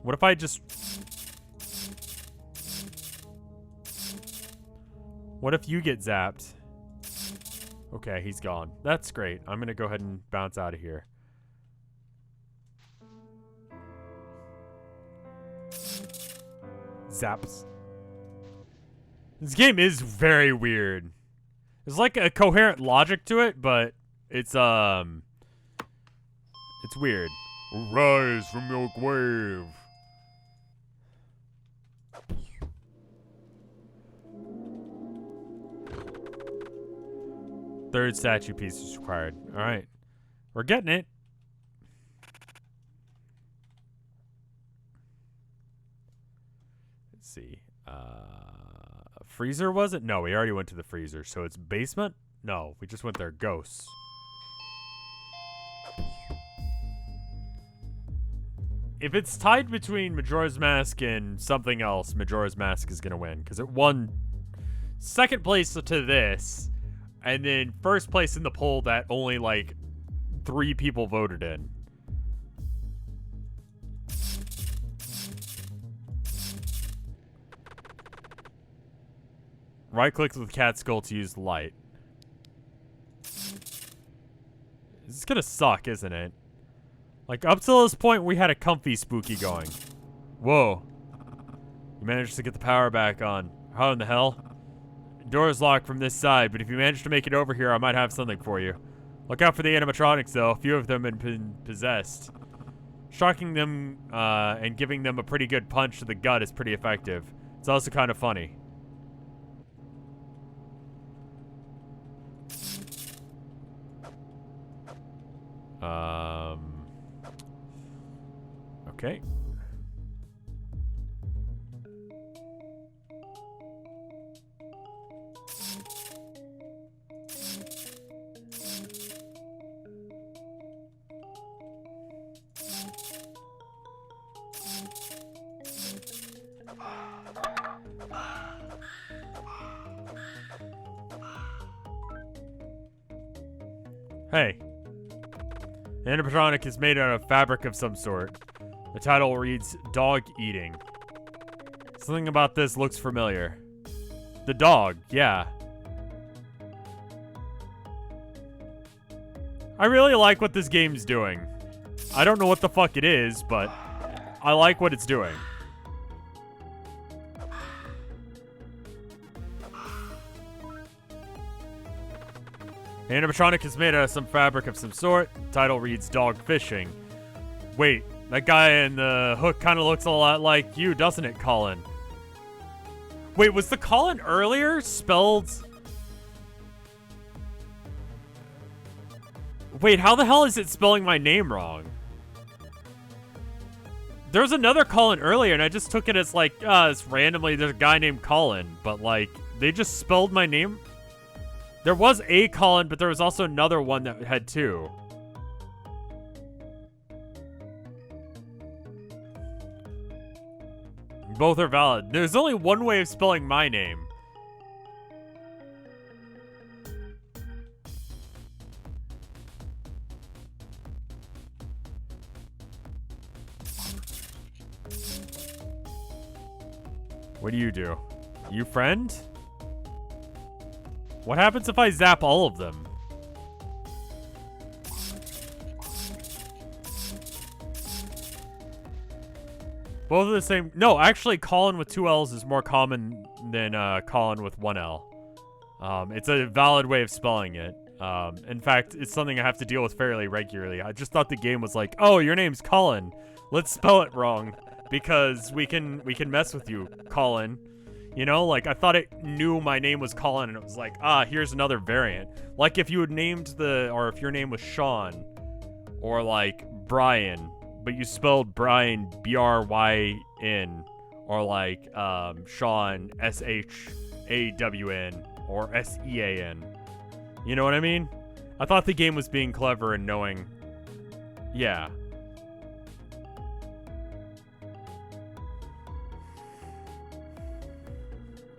What if I just... What if you get zapped? Okay, he's gone. That's great. I'm gonna go ahead and bounce out of here. Zaps. This game is very weird. There's like a coherent logic to it, but it's weird. Rise from your grave. Third statue piece is required. All right, we're getting it. Let's see. Freezer, was it? No, we already went to the freezer. So it's basement? No, we just went there. Ghosts. If it's tied between Majora's Mask and something else, Majora's Mask is going to win. Because it won second place to this. And then first place in the poll that only like 3 people voted in. Right-click with cat skull to use light. This is gonna suck, isn't it? Like, up till this point, we had a comfy spooky going. Whoa. You managed to get the power back on. How in the hell? Door is locked from this side, but if you manage to make it over here, I might have something for you. Look out for the animatronics, though. A few of them have been possessed. Shocking them and giving them a pretty good punch to the gut is pretty effective. It's also kind of funny. Okay. Hey. The animatronic is made out of fabric of some sort. The title reads Dog Eating. Something about this looks familiar. The dog, yeah. I really like what this game's doing. I don't know what the fuck it is, but I like what it's doing. The animatronic is made out of some fabric of some sort. The title reads Dog Fishing. Wait, that guy in the hook kind of looks a lot like you, doesn't it, Colin? Wait, was the Colin earlier spelled... Wait, how the hell is it spelling my name wrong? There was another Colin earlier, and I just took it as like, it's randomly, there's a guy named Colin, but like, they just spelled my name... There was a Colin, but there was also another one that had two. Both are valid. There's only one way of spelling my name. What do? You friend? What happens if I zap all of them? Both are the same. No, actually, Colin with 2 L's is more common than Colin with 1 L. It's a valid way of spelling it. In fact, it's something I have to deal with fairly regularly. I just thought the game was like, oh, your name's Colin. Let's spell it wrong because we can mess with you, Colin. You know, like, I thought it knew my name was Colin, and it was like, here's another variant. Like, if you had named or if your name was Sean, or, like, Brian, but you spelled Brian B-R-Y-N, or, like, Sean S-H-A-W-N, or S-E-A-N. You know what I mean? I thought the game was being clever and knowing... Yeah.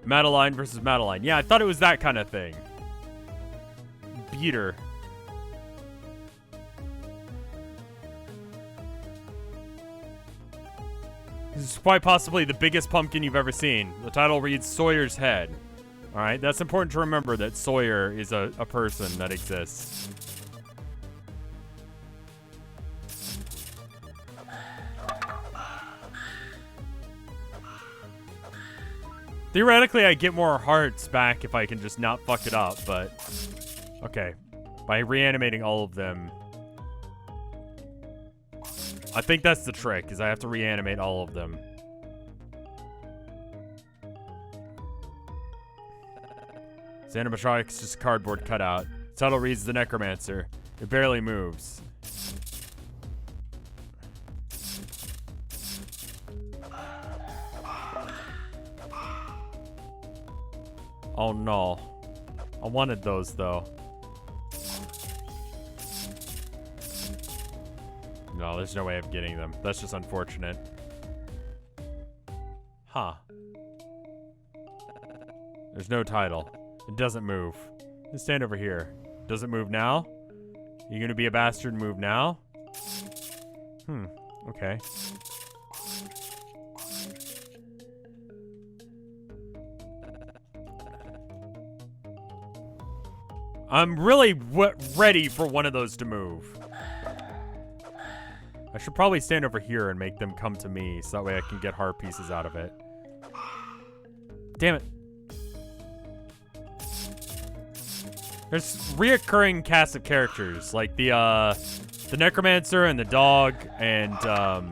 Madeline versus Madeline. Yeah, I thought it was that kind of thing. Beater. This is quite possibly the biggest pumpkin you've ever seen. The title reads Sawyer's Head. Alright, that's important to remember that Sawyer is a person that exists. Theoretically, I get more hearts back if I can just not fuck it up, but... Okay. By reanimating all of them... I think that's the trick, is I have to reanimate all of them. This animatronic's just a cardboard cutout. The title reads The Necromancer. It barely moves. Oh no. I wanted those though. No, there's no way of getting them. That's just unfortunate. Huh. There's no title. It doesn't move. Let's stand over here. Does it move now? You gonna be a bastard and move now? Okay. I'm really ready for one of those to move. I should probably stand over here and make them come to me so that way I can get heart pieces out of it. Damn it. There's reoccurring cast of characters, like the necromancer and the dog and fuck.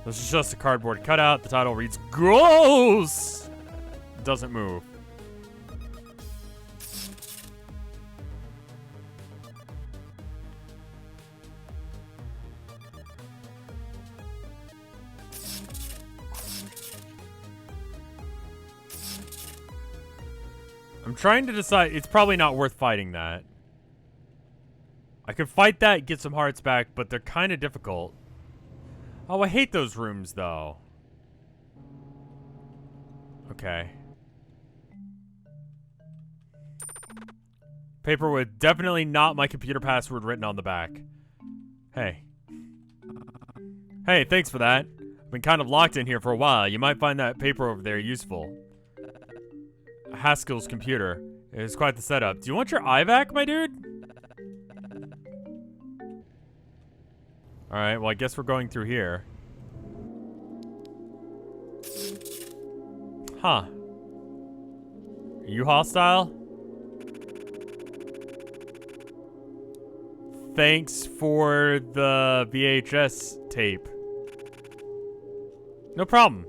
This is just a cardboard cutout. The title reads "Gross." It doesn't move. I'm trying to decide. It's probably not worth fighting that. I could fight that, get some hearts back, but they're kind of difficult. Oh, I hate those rooms, though. Okay. Paper with definitely not my computer password written on the back. Hey. Hey, thanks for that. I've been kind of locked in here for a while. You might find that paper over there useful. Haskell's computer. It was quite the setup. Do you want your eye back, my dude? Alright, well, I guess we're going through here. Huh. Are you hostile? Thanks for the VHS tape. No problem.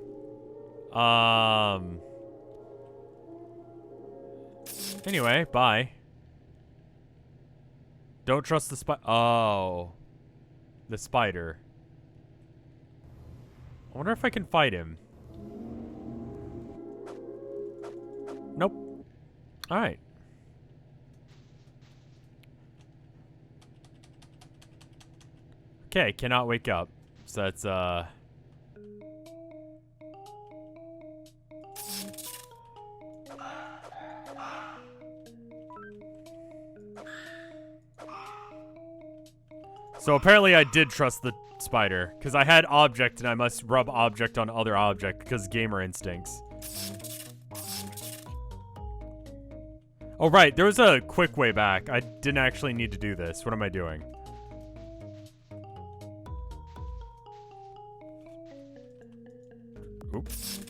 Anyway, bye. Don't trust the oh. The spider. I wonder if I can fight him. Nope. Alright. Okay, cannot wake up. So that's, So apparently I did trust the spider, because I had object and I must rub object on other object, because gamer instincts. Oh right, there was a quick way back. I didn't actually need to do this. What am I doing? Oops.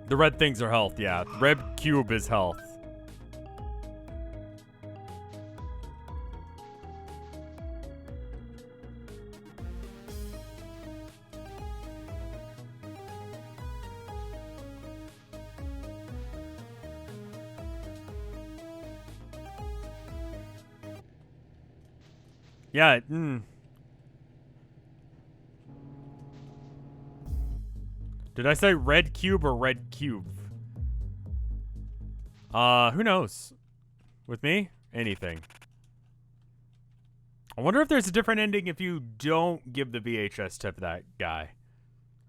The red things are health, yeah. Red cube is health. Yeah, Did I say red cube or red cube? Who knows? With me? Anything. I wonder if there's a different ending if you don't give the VHS to that guy.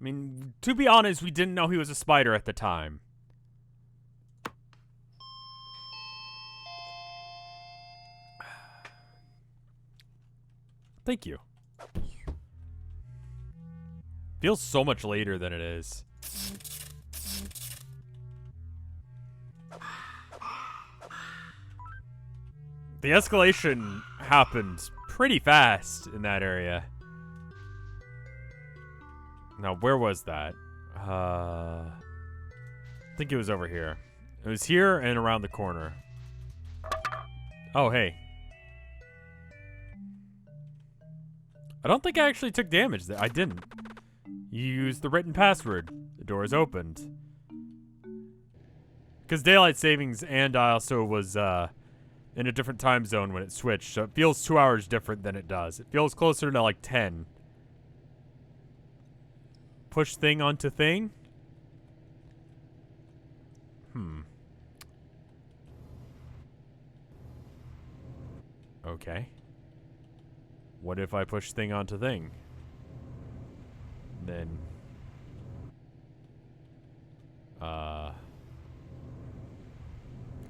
I mean, to be honest, we didn't know he was a spider at the time. Thank you. Feels so much later than it is. The escalation happened pretty fast in that area. Now, where was that? I think it was over here. It was here and around the corner. Oh, hey. I don't think I actually took damage there. I didn't. You used the written password. The door is opened. Because daylight savings and I also was in a different time zone when it switched, so it feels 2 hours different than it does. It feels closer to like 10. Push thing onto thing? Okay. What if I push thing onto thing? Then...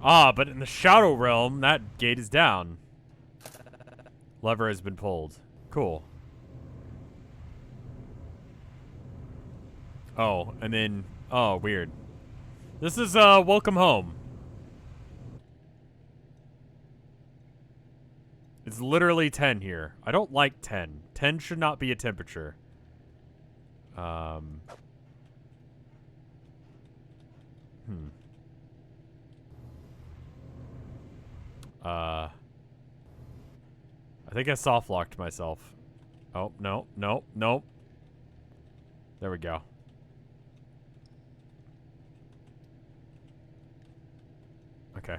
Ah, but in the Shadow Realm, that gate is down. Lever has been pulled. Cool. Oh, and then... Oh, weird. This is, welcome home. It's literally 10 here. I don't like 10. 10 should not be a temperature. I think I soft locked myself. Oh, no, no, no. There we go. Okay.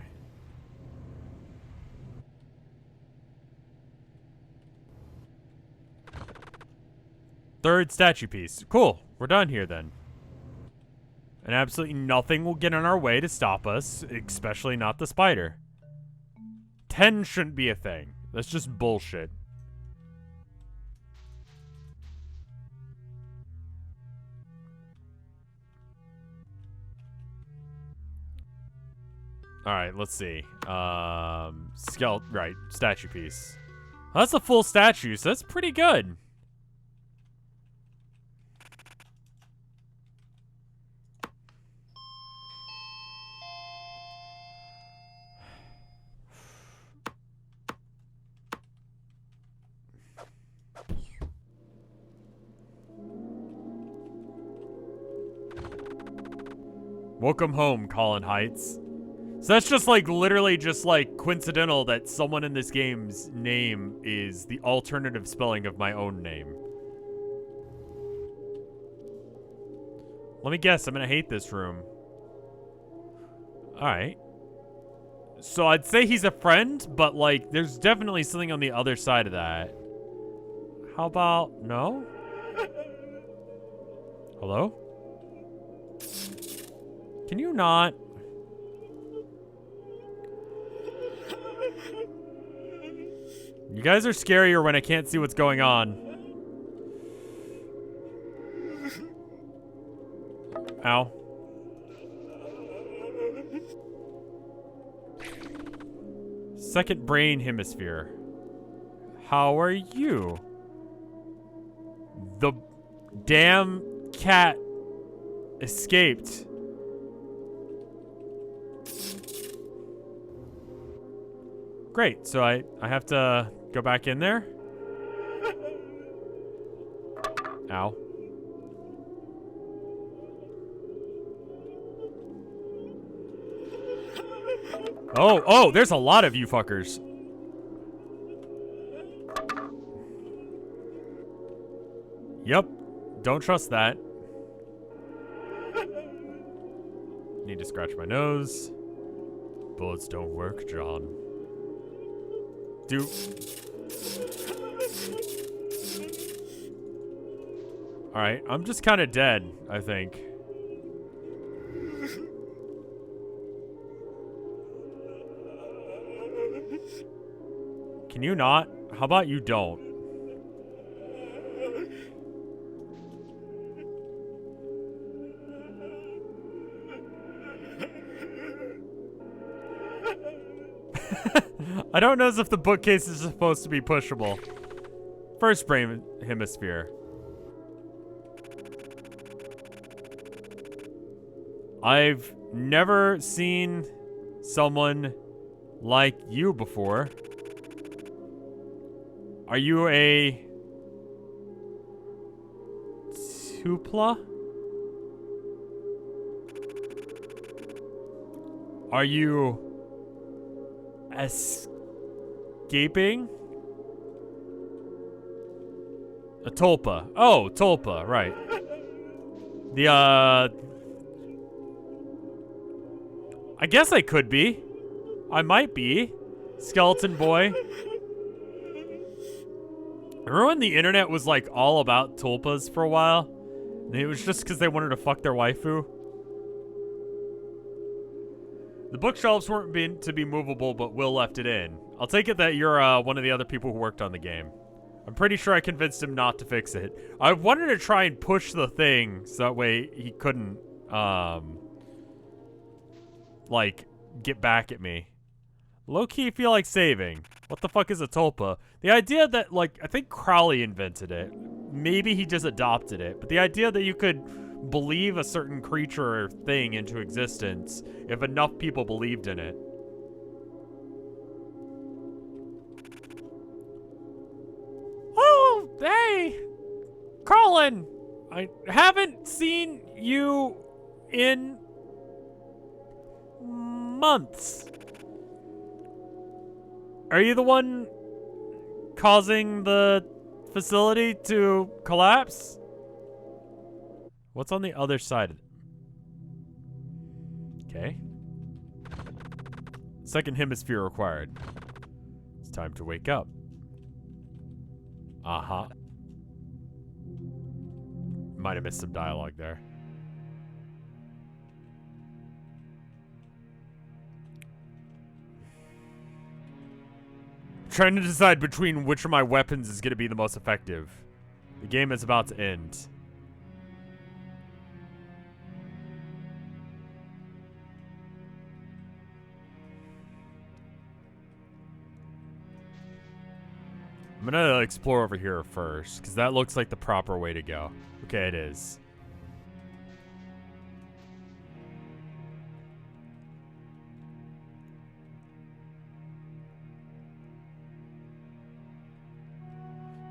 Third statue piece. Cool. We're done here then. And absolutely nothing will get in our way to stop us, especially not the spider. 10 shouldn't be a thing. That's just bullshit. Alright, let's see. Skeleton, right, statue piece. Well, that's a full statue, so that's pretty good. Welcome home, Colin Heights. So that's just like literally just like coincidental that someone in this game's name is the alternative spelling of my own name. Let me guess, I'm gonna hate this room. Alright. So I'd say he's a friend, but like there's definitely something on the other side of that. How about no? Hello? Can you not? You guys are scarier when I can't see what's going on. Ow. Second brain hemisphere. How are you? The damn cat escaped. Great, so I have to go back in there? Ow. Oh, there's a lot of you fuckers. Yep, don't trust that. Need to scratch my nose. Bullets don't work, John. Alright, I'm just kind of dead, I think. Can you not? How about you don't? I don't know as if the bookcase is supposed to be pushable. First brain hemisphere. I've never seen someone like you before. Are you a Tupla? Are you escaping? A Tulpa. Oh, Tulpa, right. I guess I could be. I might be. Skeleton boy. Remember when the internet was like all about tulpas for a while? And it was just because they wanted to fuck their waifu? The bookshelves weren't meant to be movable, but Will left it in. I'll take it that you're one of the other people who worked on the game. I'm pretty sure I convinced him not to fix it. I wanted to try and push the thing so that way he couldn't, like, get back at me. Low-key feel like saving. What the fuck is a tulpa? The idea that, like, I think Crowley invented it. Maybe he just adopted it. But the idea that you could believe a certain creature or thing into existence if enough people believed in it. Oh, hey! Colin! I haven't seen you in months. Are you the one causing the facility to collapse? What's on the other side of it? Okay. Second hemisphere required. It's time to wake up. Uh-huh. Might have missed some dialogue there. Trying to decide between which of my weapons is going to be the most effective. The game is about to end. I'm gonna explore over here first, because that looks like the proper way to go. Okay, it is.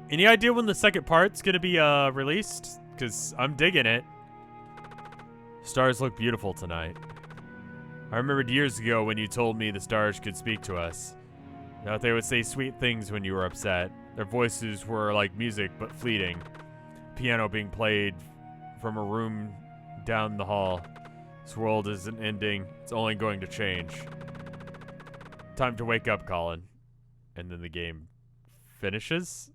Any idea when the second part's gonna be released? Because I'm digging it. Stars look beautiful tonight. I remembered years ago when you told me the stars could speak to us. That they would say sweet things when you were upset. Their voices were like music, but fleeting. Piano being played from a room down the hall. This world isn't ending. It's only going to change. Time to wake up, Colin. And then the game finishes.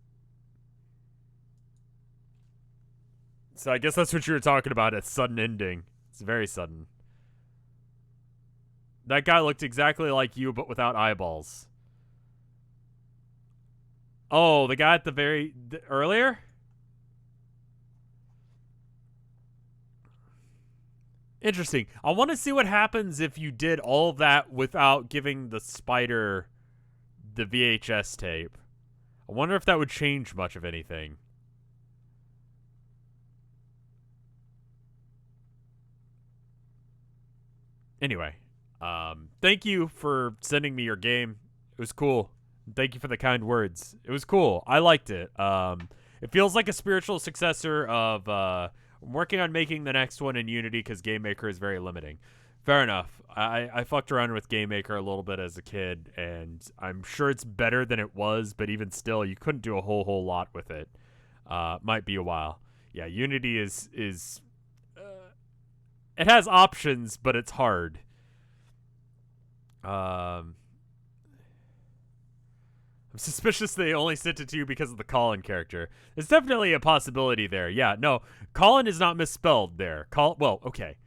So I guess that's what you were talking about, a sudden ending. It's very sudden. That guy looked exactly like you, but without eyeballs. Oh, the guy at the earlier? Interesting. I want to see what happens if you did all of that without giving the spider the VHS tape. I wonder if that would change much of anything. Anyway, thank you for sending me your game. It was cool. Thank you for the kind words. It was cool. I liked it. It feels like a spiritual successor of, I'm working on making the next one in Unity because Game Maker is very limiting. Fair enough. I fucked around with Game Maker a little bit as a kid, and I'm sure it's better than it was, but even still, you couldn't do a whole lot with it. Might be a while. Yeah, Unity is it has options, but it's hard. I'm suspicious they only sent it to you because of the Colin character. There's definitely a possibility there. Yeah, no, Colin is not misspelled there. Well, okay.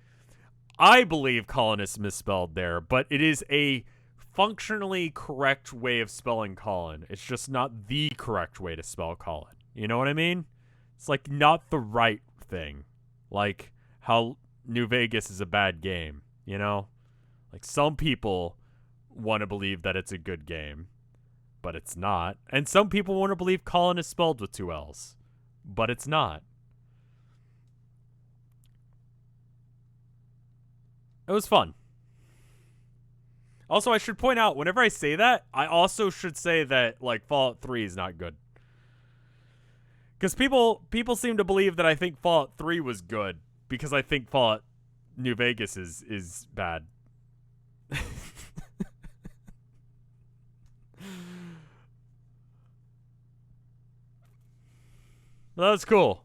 I believe Colin is misspelled there, but it is a functionally correct way of spelling Colin. It's just not the correct way to spell Colin. You know what I mean? It's like not the right thing. Like how New Vegas is a bad game, you know? Like some people want to believe that it's a good game, but it's not. And some people want to believe Colin is spelled with 2 L's, but it's not. It was fun. Also, I should point out, whenever I say that, I also should say that, like, Fallout 3 is not good. Because people seem to believe that I think Fallout 3 was good because I think Fallout New Vegas is bad. Well, that was cool.